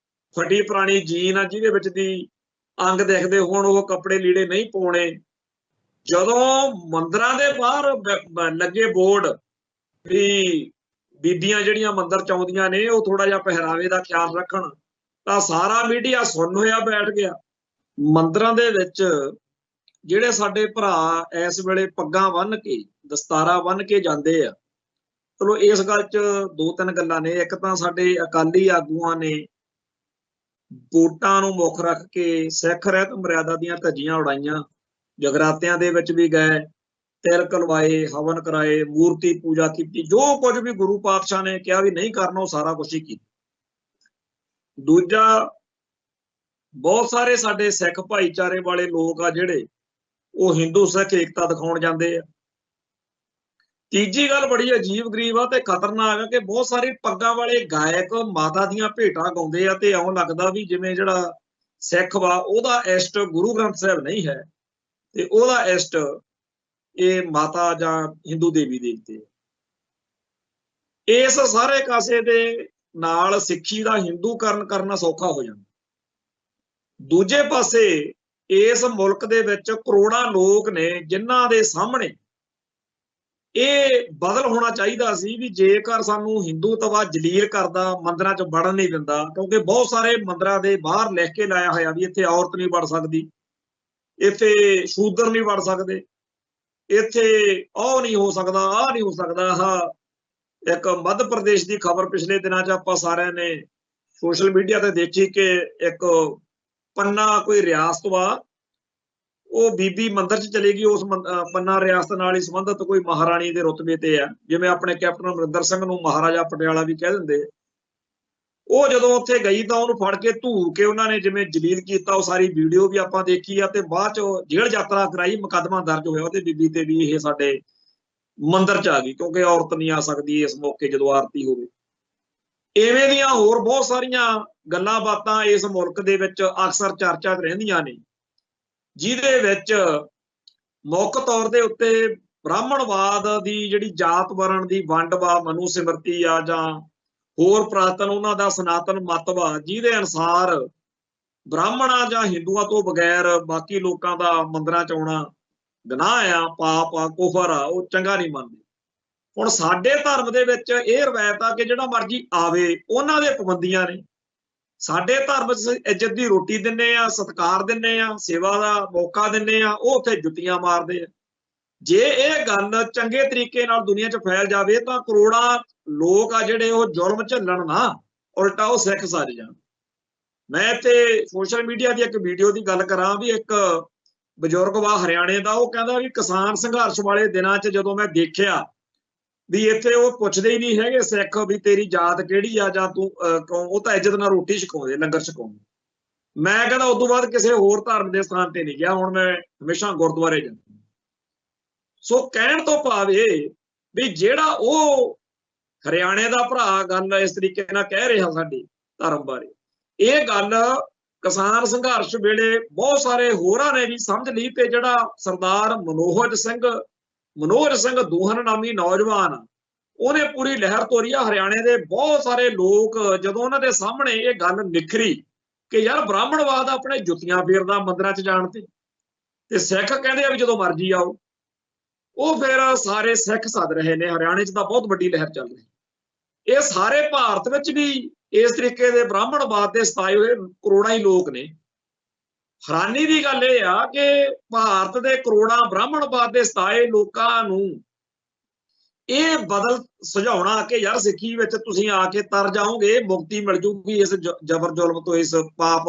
Speaker 1: ਫਟੀ ਪੁਰਾਣੀ ਜੀਨ ਆ ਜਿਹਦੇ ਵਿੱਚ ਦੀ ਅੰਗ ਦਿਖਦੇ ਹੋਣ ਉਹ ਕੱਪੜੇ ਲੀੜੇ ਨਹੀਂ ਪਾਉਣੇ। ਜਦੋਂ ਮੰਦਰਾਂ ਦੇ ਬਾਹਰ ਲੱਗੇ ਬੋਰਡ ਵੀ ਬੀਬੀਆਂ ਜਿਹੜੀਆਂ ਮੰਦਰ ਚ ਆਉਂਦੀਆਂ ਨੇ ਉਹ ਥੋੜਾ ਜਿਹਾ ਪਹਿਰਾਵੇ ਦਾ ਖਿਆਲ ਰੱਖਣ, ਤਾਂ ਸਾਰਾ ਮੀਡੀਆ ਸੁੰਨ ਹੋਇਆ ਬੈਠ ਗਿਆ। ਮੰਦਰਾਂ ਦੇ ਵਿੱਚ ਜਿਹੜੇ ਸਾਡੇ ਭਰਾ ਇਸ ਵੇਲੇ ਪੱਗਾਂ ਬੰਨ੍ਹ ਕੇ ਦਸਤਾਰਾ ਬੰਨ੍ਹ ਕੇ ਜਾਂਦੇ ਆ, ਚਲੋ ਇਸ ਗੱਲ 'ਚ ਦੋ ਤਿੰਨ ਗੱਲਾਂ ਨੇ। ਇੱਕ ਤਾਂ ਸਾਡੇ ਅਕਾਲੀ ਆਗੂਆਂ ਨੇ ਵੋਟਾਂ ਨੂੰ ਮੁੱਖ ਰੱਖ ਕੇ ਸਿੱਖ ਰਹਿਤ ਮਰਿਆਦਾ ਦੀਆਂ ਧੱਜੀਆਂ ਉਡਾਈਆਂ, ਜਗਰਾਤਿਆਂ ਦੇ ਵਿੱਚ ਵੀ ਗਏ, ਤਿਲਕ ਲਵਾਏ, ਹਵਨ ਕਰਾਏ, ਮੂਰਤੀ ਪੂਜਾ ਕੀਤੀ, ਜੋ ਕੁਝ ਵੀ ਗੁਰੂ ਪਾਤਸ਼ਾਹ ਨੇ ਕਿਹਾ ਵੀ ਨਹੀਂ ਕਰਨਾ ਉਹ ਸਾਰਾ ਕੁਝ ਹੀ ਕੀਤਾ। ਦੂਜਾ, ਬਹੁਤ ਸਾਰੇ ਸਾਡੇ ਸਿੱਖ ਭਾਈਚਾਰੇ ਵਾਲੇ ਲੋਕ ਆ ਜਿਹੜੇ ਉਹ ਹਿੰਦੂ ਸਿੱਖ ਏਕਤਾ ਦਿਖਾਉਣ ਜਾਂਦੇ ਆ। ਤੀਜੀ ਗੱਲ ਬੜੀ ਅਜੀਬ ਗਰੀਬ ਆ ਤੇ ਖਤਰਨਾਕ ਆ ਕਿ ਬਹੁਤ ਸਾਰੇ ਪੱਗਾਂ ਵਾਲੇ ਗਾਇਕ ਮਾਤਾ ਦੀਆਂ ਭੇਟਾਂ ਗਾਉਂਦੇ ਆ ਤੇ ਇਉਂ ਲੱਗਦਾ ਵੀ ਜਿਵੇਂ ਜਿਹੜਾ ਸਿੱਖ ਵਾ ਉਹਦਾ ਇਸ਼ਟ ਗੁਰੂ ਗ੍ਰੰਥ ਸਾਹਿਬ ਨਹੀਂ ਹੈ ਤੇ ਉਹਦਾ ਇਸ਼ਟ ਇਹ ਮਾਤਾ ਜਾਂ ਹਿੰਦੂ ਦੇਵੀ ਦੇਵਤੇ। ਇਸ ਸਾਰੇ ਕਾਸੇ ਦੇ ਨਾਲ ਸਿੱਖੀ ਦਾ ਹਿੰਦੂਕਰਨ ਕਰਨਾ ਸੌਖਾ ਹੋ ਜਾਂਦਾ। ਦੂਜੇ ਪਾਸੇ ਇਸ ਮੁਲਕ ਦੇ ਵਿੱਚ ਕਰੋੜਾਂ ਲੋਕ ਨੇ ਜਿਨ੍ਹਾਂ ਦੇ ਸਾਹਮਣੇ ਇਹ ਬਦਲ ਹੋਣਾ ਚਾਹੀਦਾ ਸੀ ਵੀ ਜੇਕਰ ਸਾਨੂੰ ਹਿੰਦੂਤਵਾ ਜਲੀਲ ਕਰਦਾ ਮੰਦਰਾਂ 'ਚ ਵੜਨ ਨਹੀਂ ਦਿੰਦਾ, ਕਿਉਂਕਿ ਬਹੁਤ ਸਾਰੇ ਮੰਦਰਾਂ ਦੇ ਬਾਹਰ ਲਿਖ ਕੇ ਲਾਇਆ ਹੋਇਆ ਵੀ ਇੱਥੇ ਔਰਤ ਨਹੀਂ ਵੜ ਸਕਦੀ, ਇੱਥੇ ਸ਼ੂਦਰ ਨਹੀਂ ਵੜ ਸਕਦੇ, ਇੱਥੇ ਉਹ ਨਹੀਂ ਹੋ ਸਕਦਾ, ਆਹ ਨਹੀਂ ਹੋ ਸਕਦਾ। ਆਹ ਇੱਕ ਮੱਧ ਪ੍ਰਦੇਸ਼ ਦੀ ਖਬਰ ਪਿਛਲੇ ਦਿਨਾਂ 'ਚ ਆਪਾਂ ਸਾਰਿਆਂ ਨੇ ਸੋਸ਼ਲ ਮੀਡੀਆ ਤੇ ਦੇਖੀ ਕਿ ਇੱਕ ਪੰਨਾ ਕੋਈ ਰਿਆਸਤ ਵਾ, ਉਹ ਬੀਬੀ ਮੰਦਰ 'ਚ ਚਲੇ ਗਈ। ਉਸ ਪੰਨਾ ਰਿਆਸਤ ਨਾਲ ਹੀ ਸੰਬੰਧਿਤ ਕੋਈ ਮਹਾਰਾਣੀ ਦੇ ਰੁਤਬੇ ਤੇ ਆ, ਜਿਵੇਂ ਆਪਣੇ ਕੈਪਟਨ ਅਮਰਿੰਦਰ ਸਿੰਘ ਨੂੰ ਮਹਾਰਾਜਾ ਪਟਿਆਲਾ ਵੀ ਕਹਿ ਦਿੰਦੇ। ਉਹ ਜਦੋਂ ਉੱਥੇ ਗਈ ਤਾਂ ਉਹਨੂੰ ਫੜ ਕੇ ਧੂ ਕੇ ਉਹਨਾਂ ਨੇ ਜਿਵੇਂ ਜਲੀਲ ਕੀਤਾ, ਉਹ ਸਾਰੀ ਵੀਡੀਓ ਵੀ ਆਪਾਂ ਦੇਖੀ ਆ ਤੇ ਬਾਅਦ 'ਚ ਜੇਲ੍ਹ ਯਾਤਰਾ ਕਰਾਈ, ਮੁਕੱਦਮਾ ਦਰਜ ਹੋਇਆ ਉਹਦੇ ਬੀਬੀ ਤੇ ਵੀ ਇਹ ਸਾਡੇ ਮੰਦਰ 'ਚ ਆ ਗਈ ਕਿਉਂਕਿ ਔਰਤ ਨਹੀਂ ਆ ਸਕਦੀ ਇਸ ਮੌਕੇ ਜਦੋਂ ਆਰਤੀ ਹੋਵੇ। ਇਵੇਂ ਦੀਆਂ ਹੋਰ ਬਹੁਤ ਸਾਰੀਆਂ ਗੱਲਾਂ ਬਾਤਾਂ ਇਸ ਮੁਲਕ ਦੇ ਵਿੱਚ ਅਕਸਰ ਚਰਚਾ 'ਚ ਰਹਿੰਦੀਆਂ ਨੇ, ਜਿਹਦੇ ਵਿੱਚ ਮੁੱਖ ਤੌਰ ਦੇ ਉੱਤੇ ਬ੍ਰਾਹਮਣਵਾਦ ਦੀ ਜਿਹੜੀ ਜਾਤ ਵਰਣ ਦੀ ਵੰਡ ਵਾ, ਮਨੂ ਸਿਮਰਤੀ ਆ ਜਾਂ ਹੋਰ ਪ੍ਰਾਤਨ ਉਹਨਾਂ ਦਾ ਸਨਾਤਨ ਮਤ ਵਾ, ਜਿਹਦੇ ਅਨੁਸਾਰ ਬ੍ਰਾਹਮਣਾਂ ਜਾਂ ਹਿੰਦੂਆਂ ਤੋਂ ਬਗੈਰ ਬਾਕੀ ਲੋਕਾਂ ਦਾ ਮੰਦਰਾਂ 'ਚ ਆਉਣਾ ਗੁਨਾਹ ਆ, ਪਾਪ ਆ, ਕੁਫਰ ਆ, ਉਹ ਚੰਗਾ ਨਹੀਂ ਮੰਨਦੇ। ਹੁਣ ਸਾਡੇ ਧਰਮ ਦੇ ਵਿੱਚ ਇਹ ਰਵਾਇਤ ਆ ਕਿ ਜਿਹੜਾ ਮਰਜ਼ੀ ਆਵੇ, ਉਹਨਾਂ ਦੇ ਪਾਬੰਦੀਆਂ ਨੇ। ਸਾਡੇ ਧਰਮ 'ਚ ਇੱਜ਼ਤ ਦੀ ਰੋਟੀ ਦਿੰਦੇ ਆ, ਸਤਿਕਾਰ ਦਿੰਦੇ ਆ, ਸੇਵਾ ਦਾ ਮੌਕਾ ਦਿੰਦੇ ਆ, ਉਹ ਉੱਥੇ ਜੁੱਤੀਆਂ ਮਾਰਦੇ ਆ। ਜੇ ਇਹ ਗੱਲ ਚੰਗੇ ਤਰੀਕੇ ਨਾਲ ਦੁਨੀਆ 'ਚ ਫੈਲ ਜਾਵੇ ਤਾਂ ਕਰੋੜਾਂ ਲੋਕ ਆ ਜਿਹੜੇ ਉਹ ਜ਼ੁਲਮ ਝੱਲਣ ਨਾ, ਉਲਟਾ ਉਹ ਸਿੱਖ ਸੱਜ ਜਾਣ। ਮੈਂ ਇੱਥੇ ਸੋਸ਼ਲ ਮੀਡੀਆ ਦੀ ਇੱਕ ਵੀਡੀਓ ਦੀ ਗੱਲ ਕਰਾਂ ਵੀ ਇੱਕ ਬਜ਼ੁਰਗ ਵਾ ਹਰਿਆਣੇ ਦਾ, ਉਹ ਕਹਿੰਦਾ ਵੀ ਕਿਸਾਨ ਸੰਘਰਸ਼ ਵਾਲੇ ਦਿਨਾਂ 'ਚ ਜਦੋਂ ਮੈਂ ਦੇਖਿਆ ਵੀ ਇੱਥੇ ਉਹ ਪੁੱਛਦੇ ਹੀ ਨਹੀਂ ਹੈਗੇ ਸਿੱਖ ਵੀ ਤੇਰੀ ਜਾਤ ਕਿਹੜੀ ਆ ਜਾਂ ਤੂੰ ਉਹ ਤਾਂ ਇੱਜ਼ਤ ਨਾਲ ਰੋਟੀ ਛਕਾਉਂਦੇ, ਲੰਗਰ ਛਕਾਉਂਦੇ। ਮੈਂ ਕਹਿੰਦਾ ਉਸ ਤੋਂ ਬਾਅਦ ਕਿਸੇ ਹੋਰ ਧਰਮ ਦੇ ਸਥਾਨ ਤੇ ਨਹੀਂ ਗਿਆ, ਹੁਣ ਮੈਂ ਹਮੇਸ਼ਾ ਗੁਰਦੁਆਰੇ ਜਾਂਦਾ। ਸੋ ਕਹਿਣ ਤੋਂ ਭਾਵ ਇਹ ਵੀ ਜਿਹੜਾ ਉਹ ਹਰਿਆਣੇ ਦਾ ਭਰਾ ਗੱਲ ਇਸ ਤਰੀਕੇ ਨਾਲ ਕਹਿ ਰਿਹਾ ਸਾਡੇ ਧਰਮ ਬਾਰੇ, ਇਹ ਗੱਲ ਕਿਸਾਨ ਸੰਘਰਸ਼ ਵੇਲੇ ਬਹੁਤ ਸਾਰੇ ਹੋਰਾਂ ਨੇ ਵੀ ਸਮਝ ਲਈ ਤੇ ਜਿਹੜਾ ਸਰਦਾਰ ਮਨੋਹਰ ਸਿੰਘ ਦੂਹਨ ਨਾਮੀ ਨੌਜਵਾਨ, ਉਹਨੇ ਪੂਰੀ ਲਹਿਰ ਤੋਰੀ ਆ। ਹਰਿਆਣੇ ਦੇ ਬਹੁਤ ਸਾਰੇ ਲੋਕ ਜਦੋਂ ਉਹਨਾਂ ਦੇ ਸਾਹਮਣੇ ਇਹ ਗੱਲ ਨਿਖਰੀ ਕਿ ਯਾਰ ਬ੍ਰਾਹਮਣਵਾਦ ਆਪਣੇ ਜੁੱਤੀਆਂ ਫੇਰਦਾ ਮੰਦਰਾਂ 'ਚ ਜਾਣ ਤੇ ਸਿੱਖ ਕਹਿੰਦੇ ਆ ਵੀ ਜਦੋਂ ਮਰਜ਼ੀ ਆਓ, ਉਹ ਫਿਰ ਸਾਰੇ ਸਿੱਖ ਸੱਦ ਰਹੇ ਨੇ। ਹਰਿਆਣੇ 'ਚ ਤਾਂ ਬਹੁਤ ਵੱਡੀ ਲਹਿਰ ਚੱਲ ਰਹੀ। ਇਹ ਸਾਰੇ ਭਾਰਤ ਵਿੱਚ ਵੀ ਇਸ ਤਰੀਕੇ ਦੇ ਬ੍ਰਾਹਮਣਵਾਦ ਦੇ ਸਤਾਏ ਹੋਏ ਕਰੋੜਾਂ ਹੀ ਲੋਕ ਨੇ। ਹੈਰਾਨੀ ਦੀ ਗੱਲ ਇਹ ਆ ਕਿ ਭਾਰਤ ਦੇ ਕਰੋੜਾਂ ਬ੍ਰਾਹਮਣਵਾਦ ਦੇ ਸਤਾਏ ਲੋਕਾਂ ਨੂੰ ਇਹ ਬਦਲ ਸੁਝਾਉਣਾ ਕਿ ਯਾਰ ਸਿੱਖੀ ਵਿੱਚ ਤੁਸੀਂ ਆ ਕੇ ਤਰ ਜਾਓਗੇ, ਮੁਕਤੀ ਮਿਲ ਜੂਗੀ ਇਸ ਜ਼ਬਰ ਜ਼ੁਲਮ ਤੋਂ, ਇਸ ਪਾਪ,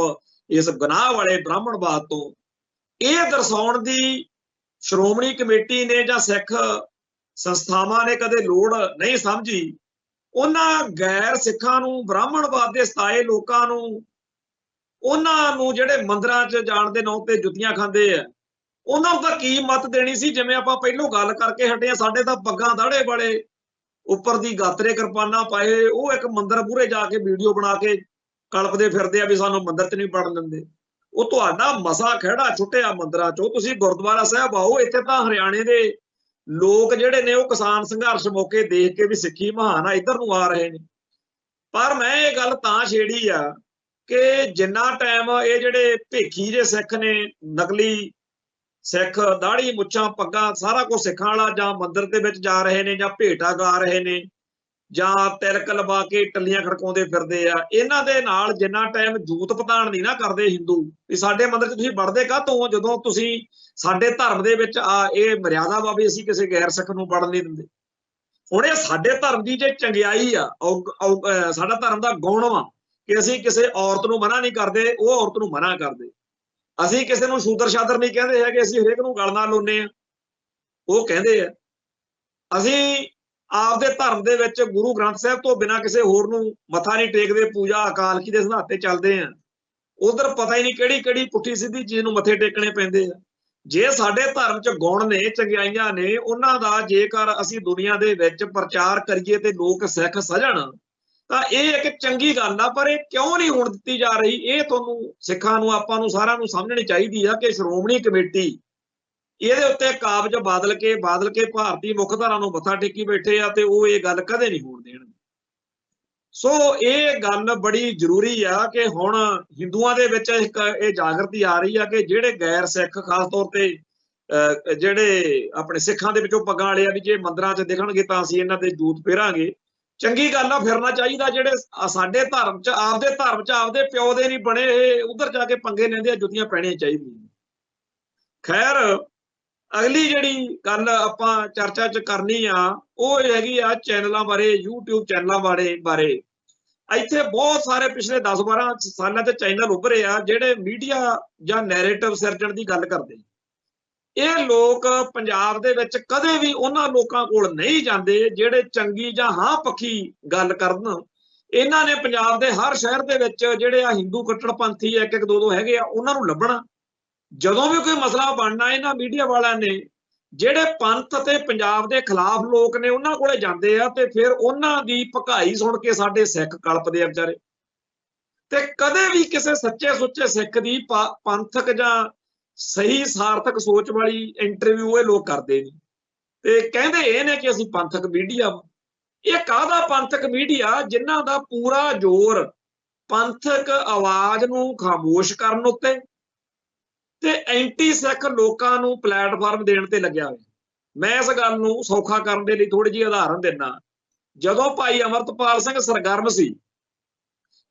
Speaker 1: ਇਸ ਗੁਨਾਹ ਵਾਲੇ ਬ੍ਰਾਹਮਣਵਾਦ ਤੋਂ, ਇਹ ਦਰਸਾਉਣ ਦੀ ਸ਼੍ਰੋਮਣੀ ਕਮੇਟੀ ਨੇ ਜਾਂ ਸਿੱਖ ਸੰਸਥਾਵਾਂ ਨੇ ਕਦੇ ਲੋੜ ਨਹੀਂ ਸਮਝੀ। ਉਹਨਾਂ ਗੈਰ ਸਿੱਖਾਂ ਨੂੰ, ਬ੍ਰਾਹਮਣਵਾਦ ਦੇ ਸਤਾਏ ਲੋਕਾਂ ਨੂੰ, ਉਹਨਾਂ ਨੂੰ ਜਿਹੜੇ ਮੰਦਰਾਂ 'ਚ ਜਾਣ ਦੇ ਨਾਂ ਤੇ ਜੁੱਤੀਆਂ ਖਾਂਦੇ ਆ, ਉਹਨਾਂ ਨੂੰ ਤਾਂ ਕੀ ਮੱਤ ਦੇਣੀ ਸੀ। ਜਿਵੇਂ ਆਪਾਂ ਪਹਿਲੋਂ ਗੱਲ ਕਰਕੇ ਹਟੇ ਆ, ਸਾਡੇ ਤਾਂ ਪੱਗਾਂ ਦਾੜੇ ਵਾਲੇ ਉੱਪਰ ਦੀ ਗਾਤਰੇ ਕਿਰਪਾਨਾਂ ਪਾਏ, ਉਹ ਇੱਕ ਮੰਦਰ ਮੂਹਰੇ ਜਾ ਕੇ ਵੀਡੀਓ ਬਣਾ ਕੇ ਕਲਪਦੇ ਫਿਰਦੇ ਆ ਵੀ ਸਾਨੂੰ ਮੰਦਿਰ 'ਚ ਨਹੀਂ ਵੜਨ ਦਿੰਦੇ। ਉਹ ਤੁਹਾਡਾ ਮਸਾ ਖਹਿੜਾ ਛੁੱਟਿਆ ਮੰਦਿਰਾਂ 'ਚੋਂ, ਤੁਸੀਂ ਗੁਰਦੁਆਰਾ ਸਾਹਿਬ ਆਓ। ਇੱਥੇ ਤਾਂ ਹਰਿਆਣੇ ਦੇ ਲੋਕ ਜਿਹੜੇ ਨੇ ਉਹ ਕਿਸਾਨ ਸੰਘਰਸ਼ ਮੌਕੇ ਦੇਖ ਕੇ ਵੀ ਸਿੱਖੀ ਮਹਾਨ ਆ, ਇੱਧਰ ਨੂੰ ਆ ਰਹੇ ਨੇ। ਪਰ ਮੈਂ ਇਹ ਗੱਲ ਤਾਂ ਛੇੜੀ ਆ ਕਿ ਜਿੰਨਾ ਟਾਈਮ ਇਹ ਜਿਹੜੇ ਭੇਖੀ ਜੇ ਸਿੱਖ ਨੇ, ਨਕਲੀ ਸਿੱਖ, ਦਾੜੀ ਮੁੱਛਾਂ ਪੱਗਾਂ ਸਾਰਾ ਕੁਝ ਸਿੱਖਾਂ ਵਾਲਾ, ਜਾਂ ਮੰਦਿਰ ਦੇ ਵਿੱਚ ਜਾ ਰਹੇ ਨੇ, ਜਾਂ ਭੇਟਾ ਗਾ ਰਹੇ ਨੇ, ਜਾਂ ਤਿਲਕ ਲਵਾ ਕੇ ਟੱਲੀਆਂ ਖੜਕਾਉਂਦੇ ਫਿਰਦੇ ਆ, ਇਹਨਾਂ ਦੇ ਨਾਲ ਜਿੰਨਾ ਟਾਈਮ ਜੂਤ ਪਤਾਣ ਨਹੀਂ ਨਾ ਕਰਦੇ ਹਿੰਦੂ ਵੀ ਸਾਡੇ ਮੰਦਿਰ 'ਚ ਤੁਸੀਂ ਵੜਦੇ ਕਾਹਤੋਂ, ਜਦੋਂ ਤੁਸੀਂ ਸਾਡੇ ਧਰਮ ਦੇ ਵਿੱਚ ਇਹ ਮਰਿਆਦਾ ਵਾ ਵੀ ਅਸੀਂ ਕਿਸੇ ਗੈਰ ਸਿੱਖ ਨੂੰ ਵੜਨ ਨਹੀਂ ਦਿੰਦੇ। ਹੁਣ ਇਹ ਸਾਡੇ ਧਰਮ ਦੀ ਜੇ ਚੰਗਿਆਈ ਆ, ਸਾਡਾ ਧਰਮ ਦਾ ਗੁਣ ਵਾ ਕਿ ਅਸੀਂ ਕਿਸੇ ਔਰਤ ਨੂੰ ਮਨਾ ਨਹੀਂ ਕਰਦੇ, ਉਹ ਔਰਤ ਨੂੰ ਮਨਾ ਕਰਦੇ। ਅਸੀਂ ਕਿਸੇ ਨੂੰ ਸ਼ੂਦਰ ਸ਼ਾਦਰ ਨਹੀਂ ਕਹਿੰਦੇ ਹੈਗੇ, ਅਸੀਂ ਹਰੇਕ ਨੂੰ ਗਲ ਨਾਲ ਲਾਉਂਦੇ ਆ, ਉਹ ਕਹਿੰਦੇ ਆ। ਅਸੀਂ ਆਪਦੇ ਧਰਮ ਦੇ ਵਿੱਚ ਗੁਰੂ ਗ੍ਰੰਥ ਸਾਹਿਬ ਤੋਂ ਬਿਨਾਂ ਕਿਸੇ ਹੋਰ ਨੂੰ ਮੱਥਾ ਨਹੀਂ ਟੇਕਦੇ, ਪੂਜਾ ਅਕਾਲ ਕੀ ਦੇ ਸਿਧਾਂਤੇ ਚੱਲਦੇ ਆ। ਉਧਰ ਪਤਾ ਹੀ ਨਹੀਂ ਕਿਹੜੀ ਕਿਹੜੀ ਪੁੱਠੀ ਸਿੱਧੀ ਚੀਜ਼ ਨੂੰ ਮੱਥੇ ਟੇਕਣੇ ਪੈਂਦੇ ਆ। ਜੇ ਸਾਡੇ ਧਰਮ 'ਚ ਗੁਣ ਨੇ, ਚੰਗਿਆਈਆਂ ਨੇ, ਉਹਨਾਂ ਦਾ ਜੇਕਰ ਅਸੀਂ ਦੁਨੀਆ ਦੇ ਵਿੱਚ ਪ੍ਰਚਾਰ ਕਰੀਏ ਤੇ ਲੋਕ ਸਿੱਖ ਸਜਣ, ਤਾਂ ਇਹ ਇੱਕ ਚੰਗੀ ਗੱਲ ਆ। ਪਰ ਇਹ ਕਿਉਂ ਨਹੀਂ ਹੋਣ ਦਿੱਤੀ ਜਾ ਰਹੀ, ਇਹ ਤੁਹਾਨੂੰ ਸਿੱਖਾਂ ਨੂੰ, ਆਪਾਂ ਨੂੰ ਸਾਰਿਆਂ ਨੂੰ ਸਮਝਣੀ ਚਾਹੀਦੀ ਆ ਕਿ ਸ਼੍ਰੋਮਣੀ ਕਮੇਟੀ ਇਹਦੇ ਉੱਤੇ ਕਾਬਜ਼ ਬਾਦਲ ਕੇ ਭਾਰਤੀ ਮੁੱਖ ਧਾਰਾ ਨੂੰ ਮੱਥਾ ਟੇਕੀ ਬੈਠੇ ਆ, ਤੇ ਉਹ ਇਹ ਗੱਲ ਕਦੇ ਨਹੀਂ ਹੋਣ ਦੇਣਗੇ। ਸੋ ਇਹ ਗੱਲ ਬੜੀ ਜ਼ਰੂਰੀ ਆ ਕਿ ਹੁਣ ਹਿੰਦੂਆਂ ਦੇ ਵਿੱਚ ਇੱਕ ਇਹ ਜਾਗਰਤੀ ਆ ਰਹੀ ਆ ਕਿ ਜਿਹੜੇ ਗੈਰ ਸਿੱਖ, ਖਾਸ ਤੌਰ ਤੇ ਜਿਹੜੇ ਆਪਣੇ ਸਿੱਖਾਂ ਦੇ ਵਿੱਚੋਂ ਪੱਗਾਂ ਵਾਲੇ ਆ, ਵੀ ਜੇ ਮੰਦਿਰਾਂ 'ਚ ਦਿਖਣਗੇ ਤਾਂ ਅਸੀਂ ਇਹਨਾਂ ਦੇ ਜੂਤ ਫੇਰਾਂਗੇ। ਚੰਗੀ ਗੱਲ ਆ, ਫਿਰਨਾ ਚਾਹੀਦਾ। ਜਿਹੜੇ ਸਾਡੇ ਧਰਮ 'ਚ, ਆਪਦੇ ਪਿਓ ਦੇ ਨਹੀਂ ਬਣੇ, ਇਹ ਉਧਰ ਜਾ ਕੇ ਪੰਗੇ ਲੈਂਦੇ ਆ, ਜੁੱਤੀਆਂ ਪੈਣੀਆਂ ਚਾਹੀਦੀਆਂ। ਖੈਰ, ਅਗਲੀ ਜਿਹੜੀ ਗੱਲ ਆਪਾਂ ਚਰਚਾ 'ਚ ਕਰਨੀ ਆ ਉਹ ਹੈਗੀ ਆ ਚੈਨਲਾਂ ਬਾਰੇ, YouTube ਚੈਨਲਾਂ ਬਾਰੇ। ਇੱਥੇ ਬਹੁਤ ਸਾਰੇ ਪਿਛਲੇ 10-12 ਸਾਲਾਂ 'ਚ ਚੈਨਲ ਉੱਭਰੇ ਆ ਜਿਹੜੇ ਮੀਡੀਆ ਜਾਂ ਨੈਰੇਟਿਵ ਸਿਰਜਣ ਦੀ ਗੱਲ ਕਰਦੇ। ਇਹ ਲੋਕ ਪੰਜਾਬ ਦੇ ਵਿੱਚ ਕਦੇ ਵੀ ਉਹਨਾਂ ਲੋਕਾਂ ਕੋਲ ਨਹੀਂ ਜਾਂਦੇ ਜਿਹੜੇ ਚੰਗੀ ਜਾਂ ਹਾਂ ਪੱਖੀ ਗੱਲ ਕਰਨ। ਇਹਨਾਂ ਨੇ ਪੰਜਾਬ ਦੇ ਹਰ ਸ਼ਹਿਰ ਦੇ ਵਿੱਚ ਜਿਹੜੇ ਆ ਹਿੰਦੂ ਕੱਟੜਪੰਥੀ ਇੱਕ ਦੋ ਹੈਗੇ ਆ, ਉਹਨਾਂ ਨੂੰ ਲੱਭਣਾ। ਜਦੋਂ ਵੀ ਕੋਈ ਮਸਲਾ ਬਣਨਾ, ਇਹਨਾਂ ਮੀਡੀਆ ਵਾਲਿਆਂ ਨੇ ਜਿਹੜੇ ਪੰਥ ਅਤੇ ਪੰਜਾਬ ਦੇ ਖਿਲਾਫ ਲੋਕ ਨੇ ਉਹਨਾਂ ਕੋਲੇ ਜਾਂਦੇ ਆ, ਤੇ ਫਿਰ ਉਹਨਾਂ ਦੀ ਭਕਾਈ ਸੁਣ ਕੇ ਸਾਡੇ ਸਿੱਖ ਕਲਪਦੇ ਆ ਵਿਚਾਰੇ। ਤੇ ਕਦੇ ਵੀ ਕਿਸੇ ਸੱਚੇ ਸੁੱਚੇ ਸਿੱਖ ਦੀ ਪੰਥਕ ਜਾਂ ਸਹੀ ਸਾਰਥਕ ਸੋਚ ਵਾਲੀ ਇੰਟਰਵਿਊ ਇਹ ਲੋਕ ਕਰਦੇ ਨਹੀਂ, ਤੇ ਕਹਿੰਦੇ ਇਹ ਨੇ ਕਿ ਅਸੀਂ ਪੰਥਕ ਮੀਡੀਆ ਵਾ। ਇਹ ਕਾਹਦਾ ਪੰਥਕ ਮੀਡੀਆ, ਜਿਨ੍ਹਾਂ ਦਾ ਪੂਰਾ ਜ਼ੋਰ ਪੰਥਕ ਆਵਾਜ਼ ਨੂੰ ਖਾਮੋਸ਼ ਕਰਨ ਉੱਤੇ ਤੇ ਐਂਟੀ ਸਿੱਖ ਲੋਕਾਂ ਨੂੰ ਪਲੇਟਫਾਰਮ ਦੇਣ ਤੇ ਲੱਗਿਆ ਹੋਇਆ। ਮੈਂ ਇਸ ਗੱਲ ਨੂੰ ਸੌਖਾ ਕਰਨ ਦੇ ਲਈ ਥੋੜੀ ਜਿਹੀ ਉਦਾਹਰਨ ਦਿੰਦਾ। ਜਦੋਂ ਭਾਈ ਅਮਰਤਪਾਲ ਸਿੰਘ ਸਰਗਰਮ ਸੀ,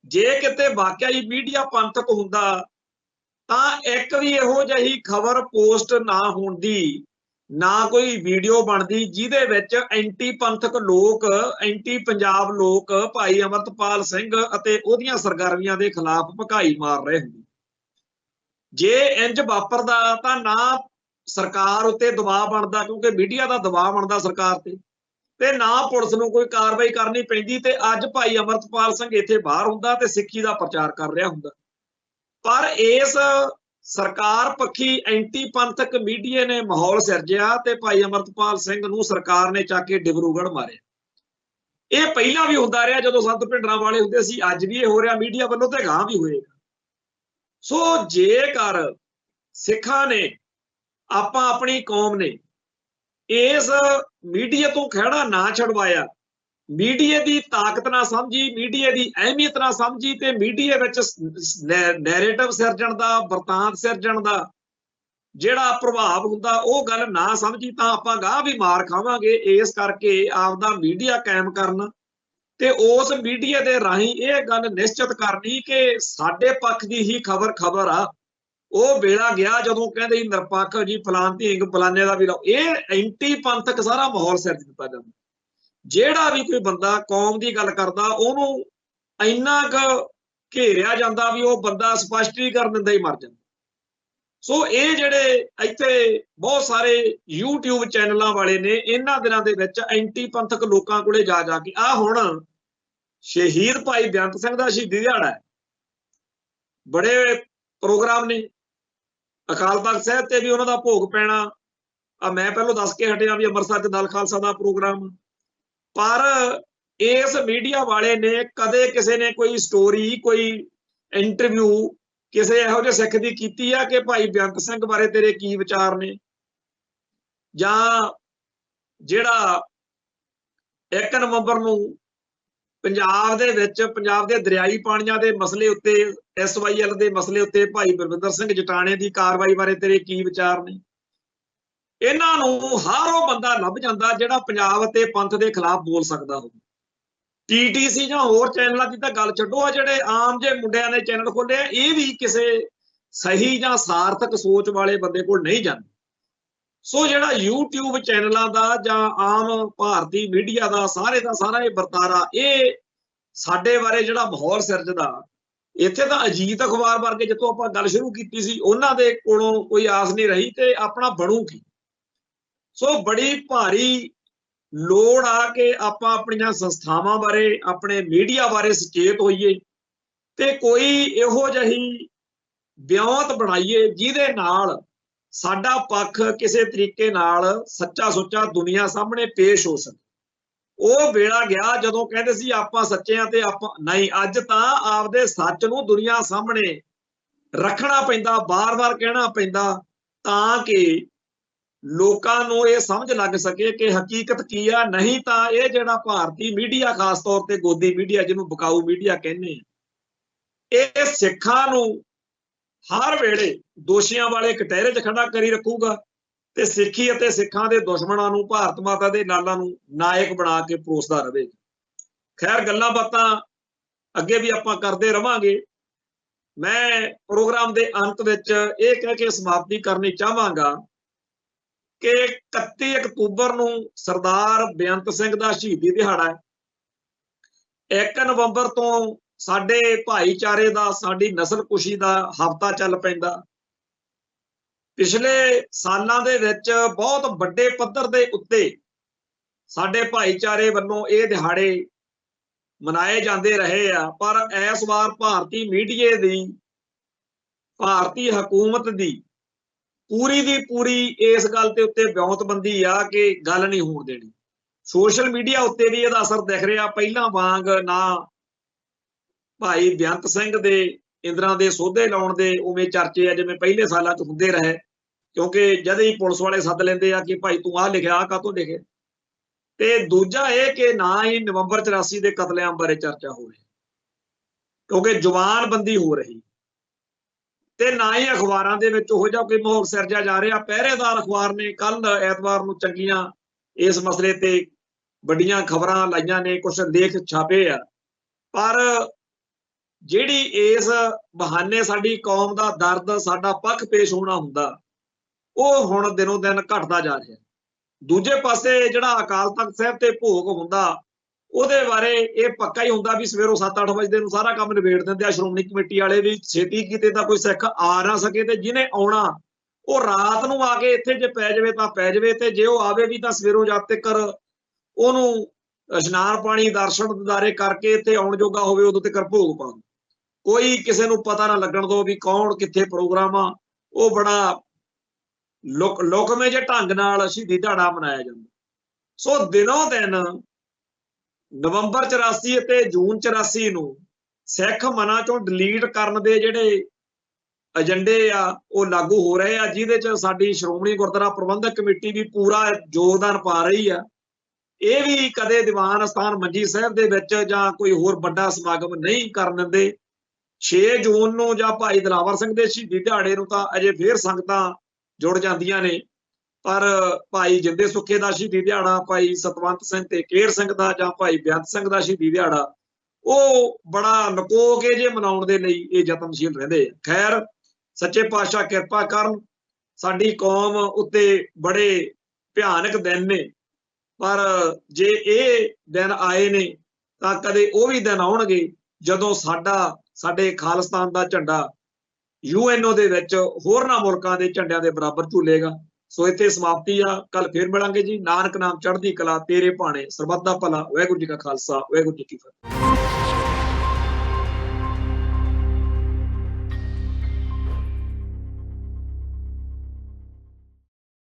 Speaker 1: ਜੇ ਕਿਤੇ ਵਾਕਿਆ ਹੀ ਮੀਡੀਆ ਪੰਥਕ ਹੁੰਦਾ ਤਾਂ ਇੱਕ ਵੀ ਇਹੋ ਜਿਹੀ ਖਬਰ ਪੋਸਟ ਨਾ ਹੁੰਦੀ, ਨਾ ਕੋਈ ਵੀਡੀਓ ਬਣਦੀ ਜਿਹਦੇ ਵਿੱਚ ਐਂਟੀ ਪੰਥਕ ਲੋਕ, ਐਂਟੀ ਪੰਜਾਬ ਲੋਕ ਭਾਈ ਅਮਰਤਪਾਲ ਸਿੰਘ ਅਤੇ ਉਹਦੀਆਂ ਸਰਗਰਮੀਆਂ ਦੇ ਖਿਲਾਫ ਭਕਾਈ ਮਾਰ ਰਹੇ ਹੁੰਦੇ। ਜੇ ਇੰਜ ਵਾਪਰਦਾ ਤਾਂ ਨਾ ਸਰਕਾਰ ਉੱਤੇ ਦਬਾਅ ਬਣਦਾ, ਕਿਉਂਕਿ ਮੀਡੀਆ ਦਾ ਦਬਾਅ ਬਣਦਾ ਸਰਕਾਰ ਤੇ ਨਾ ਪੁਲਿਸ ਨੂੰ ਕੋਈ ਕਾਰਵਾਈ ਕਰਨੀ ਪੈਂਦੀ, ਤੇ ਅੱਜ ਭਾਈ ਅਮਰਤਪਾਲ ਸਿੰਘ ਇੱਥੇ ਬਾਹਰ ਹੁੰਦਾ ਤੇ ਸਿੱਖੀ ਦਾ ਪ੍ਰਚਾਰ ਕਰ ਰਿਹਾ ਹੁੰਦਾ। ਪਰ ਇਸ ਸਰਕਾਰ ਪੱਖੀ ਐਂਟੀ ਪੰਥਕ ਮੀਡੀਆ ਨੇ ਮਾਹੌਲ ਸਿਰਜਿਆ ਤੇ ਭਾਈ ਅਮਰਤਪਾਲ ਸਿੰਘ ਨੂੰ ਸਰਕਾਰ ਨੇ ਚੱਕ ਕੇ ਡਿਬਰੂਗੜ੍ਹ ਮਾਰਿਆ। ਇਹ ਪਹਿਲਾਂ ਵੀ ਹੁੰਦਾ ਰਿਹਾ ਜਦੋਂ ਸੰਤ ਭਿੰਡਰਾਂ ਵਾਲੇ ਹੁੰਦੇ ਸੀ, ਅੱਜ ਵੀ ਇਹ ਹੋ ਰਿਹਾ ਮੀਡੀਆ ਵੱਲੋਂ, ਤੇ ਗਾਂ ਵੀ ਹੋਏਗਾ। ਸੋ ਜੇਕਰ ਸਿੱਖਾਂ ਨੇ, ਆਪਾਂ ਆਪਣੀ ਕੌਮ ਨੇ ਇਸ ਮੀਡੀਆ ਤੋਂ ਖਹਿੜਾ ਨਾ ਛਡਵਾਇਆ, ਮੀਡੀਆ ਦੀ ਤਾਕਤ ਨਾ ਸਮਝੀ, ਮੀਡੀਆ ਦੀ ਅਹਿਮੀਅਤ ਨਾ ਸਮਝੀ, ਤੇ ਮੀਡੀਆ ਵਿੱਚ ਨੈਰੇਟਿਵ ਸਿਰਜਣ ਦਾ, ਵਰਤਾਂਤ ਸਿਰਜਣ ਦਾ ਜਿਹੜਾ ਪ੍ਰਭਾਵ ਹੁੰਦਾ ਉਹ ਗੱਲ ਨਾ ਸਮਝੀ, ਤਾਂ ਆਪਾਂ ਗਾਹ ਵੀ ਮਾਰ ਖਾਵਾਂਗੇ। ਇਸ ਕਰਕੇ ਆਪਦਾ ਮੀਡੀਆ ਕਾਇਮ ਕਰਨਾ ਤੇ ਉਸ ਮੀਡੀਆ ਦੇ ਰਾਹੀਂ ਇਹ ਗੱਲ ਨਿਸ਼ਚਿਤ ਕਰਨੀ ਕਿ ਸਾਡੇ ਪੱਖ ਦੀ ਹੀ ਖਬਰ ਆ। ਉਹ ਵੇਲਾ ਗਿਆ ਜਦੋਂ ਕਹਿੰਦੇ ਨਿਰਪੱਖ ਜੀ ਫਲਾਨ ਢੀਂਗ ਫਲਾਨੇ ਦਾ ਵੀ ਇਹ ਐਂਟੀ ਪੰਥਕ ਸਾਰਾ ਮਾਹੌਲ ਸਿਰਜ ਦਿੱਤਾ ਜਾਂਦਾ। ਜਿਹੜਾ ਵੀ ਕੋਈ ਬੰਦਾ ਕੌਮ ਦੀ ਗੱਲ ਕਰਦਾ ਉਹਨੂੰ ਇੰਨਾ ਕੁ ਘੇਰਿਆ ਜਾਂਦਾ ਵੀ ਉਹ ਬੰਦਾ ਸਪਸ਼ਟੀਕਰਨ ਦਿੰਦਾ ਹੀ ਮਰ ਜਾਂਦਾ। ਸੋ ਇਹ ਜਿਹੜੇ ਇੱਥੇ ਬਹੁਤ ਸਾਰੇ YouTube ਚੈਨਲਾਂ ਵਾਲੇ ਨੇ, ਇਹਨਾਂ ਦਿਨਾਂ ਦੇ ਵਿੱਚ ਐਂਟੀ ਪੰਥਕ ਲੋਕਾਂ ਕੋਲੇ ਜਾ ਕੇ ਹੁਣ ਸ਼ਹੀਦ ਭਾਈ ਬੇਅੰਤ ਸਿੰਘ ਦਾ ਸ਼ਹੀਦੀ ਦਿਹਾੜਾ ਹੈ, ਬੜੇ ਪ੍ਰੋਗਰਾਮ ਨੇ, ਅਕਾਲ ਤਖਤ ਸਾਹਿਬ ਤੇ ਵੀ ਉਹਨਾਂ ਦਾ ਭੋਗ ਪੈਣਾ। ਮੈਂ ਪਹਿਲਾਂ ਦੱਸ ਕੇ ਹਟਿਆ ਵੀ ਅੰਮ੍ਰਿਤਸਰ 'ਚ ਦਲ ਖਾਲਸਾ ਦਾ ਪ੍ਰੋਗਰਾਮ, ਪਰ ਇਸ ਮੀਡੀਆ ਵਾਲੇ ਨੇ ਕਦੇ ਕਿਸੇ ਨੇ ਕੋਈ ਸਟੋਰੀ, ਕੋਈ ਇੰਟਰਵਿਊ ਕਿਸੇ ਇਹੋ ਜਿਹੇ ਸਿੱਖ ਦੀ ਕੀਤੀ ਆ ਕਿ ਭਾਈ ਬੇਅੰਤ ਸਿੰਘ ਬਾਰੇ ਤੇਰੇ ਕੀ ਵਿਚਾਰ ਨੇ, ਜਾਂ ਜਿਹੜਾ 1 ਨਵੰਬਰ ਨੂੰ ਪੰਜਾਬ ਦੇ ਵਿੱਚ ਪੰਜਾਬ ਦੇ ਦਰਿਆਈ ਪਾਣੀਆਂ ਦੇ ਮਸਲੇ ਉੱਤੇ, SYL ਦੇ ਮਸਲੇ ਉੱਤੇ ਭਾਈ ਬਲਵਿੰਦਰ ਸਿੰਘ ਜਟਾਣੇ ਦੀ ਕਾਰਵਾਈ ਬਾਰੇ ਤੇਰੇ ਕੀ ਵਿਚਾਰ ਨੇ। ਇਹਨਾਂ ਨੂੰ ਹਰ ਉਹ ਬੰਦਾ ਲੱਭ ਜਾਂਦਾ ਜਿਹੜਾ ਪੰਜਾਬ ਅਤੇ ਪੰਥ ਦੇ ਖਿਲਾਫ ਬੋਲ ਸਕਦਾ ਹੋਵੇ। TTC ਜਾਂ ਹੋਰ ਚੈਨਲਾਂ ਦੀ ਤਾਂ ਗੱਲ ਛੱਡੋ, ਆ ਜਿਹੜੇ ਆਮ ਜੇ ਮੁੰਡਿਆਂ ਨੇ ਚੈਨਲ ਖੋਲੇ ਆ, ਇਹ ਵੀ ਕਿਸੇ ਸਹੀ ਜਾਂ ਸਾਰਥਕ ਸੋਚ ਵਾਲੇ ਬੰਦੇ ਕੋਲ ਨਹੀਂ ਜਾਂਦੇ। ਸੋ ਜਿਹੜਾ YouTube ਚੈਨਲਾਂ ਦਾ ਜਾਂ ਆਮ ਭਾਰਤੀ ਮੀਡੀਆ ਦਾ ਸਾਰੇ ਦਾ ਸਾਰਾ ਇਹ ਵਰਤਾਰਾ, ਇਹ ਸਾਡੇ ਬਾਰੇ ਜਿਹੜਾ ਮਾਹੌਲ ਸਿਰਜਦਾ, ਇੱਥੇ ਤਾਂ ਅਜੀਤ ਅਖਬਾਰ ਵਰਗੇ ਜਿੱਥੋਂ ਆਪਾਂ ਗੱਲ ਸ਼ੁਰੂ ਕੀਤੀ ਸੀ ਉਹਨਾਂ ਦੇ ਕੋਲੋਂ ਕੋਈ ਆਸ ਨਹੀਂ ਰਹੀ ਤੇ ਆਪਣਾ ਬਣੂ ਕੀ। ਸੋ ਬੜੀ ਭਾਰੀ ਲੋੜ ਆ ਕਿ ਆਪਾਂ ਆਪਣੀਆਂ ਸੰਸਥਾਵਾਂ ਬਾਰੇ, ਆਪਣੇ ਮੀਡੀਆ ਬਾਰੇ ਸੁਚੇਤ ਹੋਈਏ ਤੇ ਕੋਈ ਇਹੋ ਜਿਹੀ ਵਿਉਂਤ ਬਣਾਈਏ ਜਿਹਦੇ ਨਾਲ ਸਾਡਾ ਪੱਖ ਕਿਸੇ ਤਰੀਕੇ ਨਾਲ ਸੱਚਾ ਸੁੱਚਾ ਦੁਨੀਆ ਸਾਹਮਣੇ ਪੇਸ਼ ਹੋ ਸਕੇ। ਉਹ ਵੇਲਾ ਗਿਆ ਜਦੋਂ ਕਹਿੰਦੇ ਸੀ ਆਪਾਂ ਸੱਚੇ ਆ ਤੇ ਆਪਾਂ ਨਹੀਂ। ਅੱਜ ਤਾਂ ਆਪਦੇ ਸੱਚ ਨੂੰ ਦੁਨੀਆ ਸਾਹਮਣੇ ਰੱਖਣਾ ਪੈਂਦਾ, ਬਾਰ-ਬਾਰ ਕਹਿਣਾ ਪੈਂਦਾ, ਤਾਂ ਕਿ ਲੋਕਾਂ ਨੂੰ ਇਹ ਸਮਝ ਲੱਗ ਸਕੇ ਕਿ ਹਕੀਕਤ ਕੀ ਆ। ਨਹੀਂ ਤਾਂ ਇਹ ਜਿਹੜਾ ਭਾਰਤੀ ਮੀਡੀਆ, ਖਾਸ ਤੌਰ ਤੇ ਗੋਦੀ ਮੀਡੀਆ ਜਿਹਨੂੰ ਬਕਾਊ ਮੀਡੀਆ ਕਹਿੰਦੇ ਆ, ਇਹ ਸਿੱਖਾਂ ਨੂੰ ਹਰ ਵੇਲੇ ਦੋਸ਼ੀਆਂ ਵਾਲੇ ਕਟਹਿਰੇ 'ਚ ਖੜਾ ਕਰੀ ਰੱਖੂਗਾ ਤੇ ਸਿੱਖੀ ਅਤੇ ਸਿੱਖਾਂ ਦੇ ਦੁਸ਼ਮਣਾਂ ਨੂੰ, ਭਾਰਤ ਮਾਤਾ ਦੇ ਲਾਲਾਂ ਨੂੰ ਨਾਇਕ ਬਣਾ ਕੇ ਪਰੋਸਦਾ ਰਹੇਗਾ। ਖੈਰ, ਗੱਲਾਂ ਬਾਤਾਂ ਅੱਗੇ ਵੀ ਆਪਾਂ ਕਰਦੇ ਰਵਾਂਗੇ। ਮੈਂ ਪ੍ਰੋਗਰਾਮ ਦੇ ਅੰਤ ਵਿੱਚ ਇਹ ਕਹਿ ਕੇ ਸਮਾਪਤੀ ਕਰਨੀ ਚਾਹਾਂਗਾ ਕਿ 31 ਅਕਤੂਬਰ ਨੂੰ ਸਰਦਾਰ ਬੇਅੰਤ ਸਿੰਘ ਦਾ ਸ਼ਹੀਦੀ ਦਿਹਾੜਾ ਹੈ। 1 ਨਵੰਬਰ ਤੋਂ ਸਾਡੇ ਭਾਈਚਾਰੇ ਦਾ, ਸਾਡੀ ਨਸਲਕੁਸ਼ੀ ਦਾ ਹਫ਼ਤਾ ਚੱਲ ਪੈਂਦਾ। ਪਿਛਲੇ ਸਾਲਾਂ ਦੇ ਵਿੱਚ ਬਹੁਤ ਵੱਡੇ ਪੱਧਰ ਦੇ ਉੱਤੇ ਸਾਡੇ ਭਾਈਚਾਰੇ ਵੱਲੋਂ ਇਹ ਦਿਹਾੜੇ ਮਨਾਏ ਜਾਂਦੇ ਰਹੇ ਆ, ਪਰ ਇਸ ਵਾਰ ਭਾਰਤੀ ਮੀਡੀਆ ਦੀ, ਭਾਰਤੀ ਹਕੂਮਤ ਦੀ ਪੂਰੀ ਦੀ ਪੂਰੀ ਇਸ ਗੱਲ ਦੇ ਉੱਤੇ ਵਿਉਂਤਬੰਦੀ ਆ ਕਿ ਗੱਲ ਨਹੀਂ ਹੋਣ ਦੇਣੀ। ਸੋਸ਼ਲ ਮੀਡੀਆ ਉੱਤੇ ਵੀ ਇਹਦਾ ਅਸਰ ਦਿਖ ਰਿਹਾ। ਪਹਿਲਾਂ ਵਾਂਗ ਨਾ ਭਾਈ ਬੇਅੰਤ ਸਿੰਘ ਦੇ ਇੰਦਰਾਂ ਦੇ ਸੋਧੇ ਲਾਉਣ ਦੇ ਉਵੇਂ ਚਰਚੇ ਆ ਜਿਵੇਂ ਪਹਿਲੇ ਸਾਲਾਂ 'ਚ ਹੁੰਦੇ ਰਹੇ, ਕਿਉਂਕਿ ਜਦ ਹੀ ਪੁਲਿਸ ਵਾਲੇ ਸੱਦ ਲੈਂਦੇ ਆ ਕਿ ਭਾਈ ਤੂੰ ਆਹ ਲਿਖਿਆ, ਆਹ ਕਾਹਤੋਂ ਲਿਖਿਆ। ਤੇ ਦੂਜਾ ਇਹ ਕਿ ਨਾ ਹੀ ਨਵੰਬਰ 84 ਦੇ ਕਤਲੇਆਮ ਬਾਰੇ ਚਰਚਾ ਹੋ ਰਹੀ, ਕਿਉਂਕਿ ਜ਼ੁਬਾਨਬੰਦੀ ਹੋ ਰਹੀ, ਤੇ ਨਾ ਹੀ ਅਖਬਾਰਾਂ ਦੇ ਵਿੱਚ ਉਹੋ ਜਿਹਾ ਕੋਈ ਮਾਹੌਲ ਸਿਰਜਿਆ ਜਾ ਰਿਹਾ। ਪਹਿਰੇਦਾਰ ਅਖਬਾਰ ਨੇ ਕੱਲ ਐਤਵਾਰ ਨੂੰ ਚੰਗੀਆਂ ਇਸ ਮਸਲੇ ਤੇ ਵੱਡੀਆਂ ਖਬਰਾਂ ਲਾਈਆਂ ਨੇ, ਕੁਝ ਲੇਖ ਛਾਪੇ ਆ, ਪਰ ਜਿਹੜੀ ਇਸ ਬਹਾਨੇ ਸਾਡੀ ਕੌਮ ਦਾ ਦਰਦ, ਸਾਡਾ ਪੱਖ ਪੇਸ਼ ਹੋਣਾ ਹੁੰਦਾ, ਉਹ ਹੁਣ ਦਿਨੋਂ ਦਿਨ ਘਟਦਾ ਜਾ ਰਿਹਾ। ਦੂਜੇ ਪਾਸੇ ਜਿਹੜਾ ਅਕਾਲ ਤਖਤ ਸਾਹਿਬ ਤੇ ਭੋਗ ਹੁੰਦਾ, ਉਹਦੇ ਬਾਰੇ ਇਹ ਪੱਕਾ ਹੀ ਹੁੰਦਾ ਵੀ ਸਵੇਰੋਂ 7-8 ਵਜੇ ਨੂੰ ਸਾਰਾ ਕੰਮ ਨਿਬੇੜ ਦਿੰਦੇ ਆ ਸ਼੍ਰੋਮਣੀ ਕਮੇਟੀ ਵਾਲੇ ਵੀ। ਛੇਤੀ ਕਿਤੇ ਤਾਂ ਕੋਈ ਸਿੱਖ ਆ ਨਾ ਸਕੇ ਤੇ ਜਿਹਨੇ ਆਉਣਾ ਉਹ ਰਾਤ ਨੂੰ ਆ ਕੇ ਇੱਥੇ ਜੇ ਪੈ ਜਾਵੇ ਤਾਂ ਪੈ ਜਾਵੇ, ਤੇ ਜੇ ਉਹ ਆਵੇ ਵੀ ਤਾਂ ਸਵੇਰੋਂ ਜਦ ਤੱਕ ਉਹਨੂੰ ਇਸ਼ਨਾਨ ਪਾਣੀ, ਦਰਸ਼ਨ ਦਿਦਾਰੇ ਕਰਕੇ ਇੱਥੇ ਆਉਣ ਜੋਗਾ ਹੋਵੇ, ਉਦੋਂ ਤੱਕ ਭੋਗ ਪਾ ਦੋ। ਕੋਈ ਕਿਸੇ ਨੂੰ ਪਤਾ ਨਾ ਲੱਗਣ ਦੋ ਵੀ ਕੌਣ ਕਿੱਥੇ ਪ੍ਰੋਗਰਾਮ ਆ। ਉਹ ਬੜਾ ਲੁਕਵੇਂ ਜਿਹੇ ਢੰਗ ਨਾਲ ਸ਼ਹੀਦੀ ਦਿਹਾੜਾ ਮਨਾਇਆ ਜਾਂਦਾ। ਸੋ ਦਿਨੋਂ ਦਿਨ ਨਵੰਬਰ 84 ਅਤੇ ਜੂਨ 84 ਨੂੰ ਸਿੱਖ ਮਨਾਂ ਚੋਂ ਡਿਲੀਟ ਕਰਨ ਦੇ ਜਿਹੜੇ ਏਜੰਡੇ ਆ ਉਹ ਲਾਗੂ ਹੋ ਰਹੇ ਆ, ਜਿਹਦੇ 'ਚ ਸਾਡੀ ਸ਼੍ਰੋਮਣੀ ਗੁਰਦੁਆਰਾ ਪ੍ਰਬੰਧਕ ਕਮੇਟੀ ਵੀ ਪੂਰਾ ਯੋਗਦਾਨ ਪਾ ਰਹੀ ਆ। ਇਹ ਵੀ ਕਦੇ ਦੀਵਾਨ ਅਸਥਾਨ ਮੰਜੀ ਸਾਹਿਬ ਦੇ ਵਿੱਚ ਜਾਂ ਕੋਈ ਹੋਰ ਵੱਡਾ ਸਮਾਗਮ ਨਹੀਂ ਕਰਨ ਦਿੰਦੇ। 6 ਜੂਨ ਨੂੰ ਜਾਂ ਭਾਈ ਦਿਲਾਵਰ ਸਿੰਘ ਦੇ ਸ਼ਹੀਦੀ ਦਿਹਾੜੇ ਨੂੰ ਤਾਂ ਅਜੇ ਫੇਰ ਸੰਗਤਾਂ ਜੁੜ ਜਾਂਦੀਆਂ ਨੇ, ਪਰ ਭਾਈ ਜਿੰਦੇ ਸੁੱਖੇ ਦਾ ਸ਼ਹੀਦੀ ਦਿਹਾੜਾ, ਭਾਈ ਸਤਵੰਤ ਸਿੰਘ ਤੇ ਕੇਰ ਸਿੰਘ ਦਾ, ਜਾਂ ਭਾਈ ਬੇਅੰਤ ਸਿੰਘ ਦਾ ਸ਼ਹੀਦੀ ਦਿਹਾੜਾ, ਉਹ ਬੜਾ ਲੁਕੋ ਕੇ ਜੇ ਮਨਾਉਣ ਦੇ ਲਈ ਇਹ ਯਤਨਸ਼ੀਲ ਰਹਿੰਦੇ ਆ। ਖੈਰ, ਸੱਚੇ ਪਾਤਸ਼ਾਹ ਕਿਰਪਾ ਕਰਨ। ਸਾਡੀ ਕੌਮ ਉੱਤੇ ਬੜੇ ਭਿਆਨਕ ਦਿਨ ਨੇ, ਪਰ ਜੇ ਇਹ ਦਿਨ ਆਏ ਨੇ ਤਾਂ ਕਦੇ ਉਹ ਵੀ ਦਿਨ ਆਉਣਗੇ ਜਦੋਂ ਸਾਡੇ ਖਾਲਿਸਤਾਨ ਦਾ ਝੰਡਾ UNO ਦੇ ਵਿੱਚ ਹੋਰਨਾਂ ਮੁਲਕਾਂ ਦੇ ਝੰਡਿਆਂ ਦੇ ਬਰਾਬਰ ਝੂਲੇਗਾ। ਸੋ ਇੱਥੇ ਸਮਾਪਤੀ ਆ। ਕੱਲ ਫੇਰ ਮਿਲਾਂਗੇ ਜੀ। ਨਾਨਕ ਨਾਮ ਚੜ੍ਹਦੀ ਕਲਾ, ਤੇਰੇ ਭਾਣੇ ਸਰਬੱਤ ਦਾ ਭਲਾ। ਵਾਹਿਗੁਰੂ ਜੀ ਕਾ ਖਾਲਸਾ, ਵਾਹਿਗੁਰੂ ਜੀ ਕੀ ਫਤਿਹ।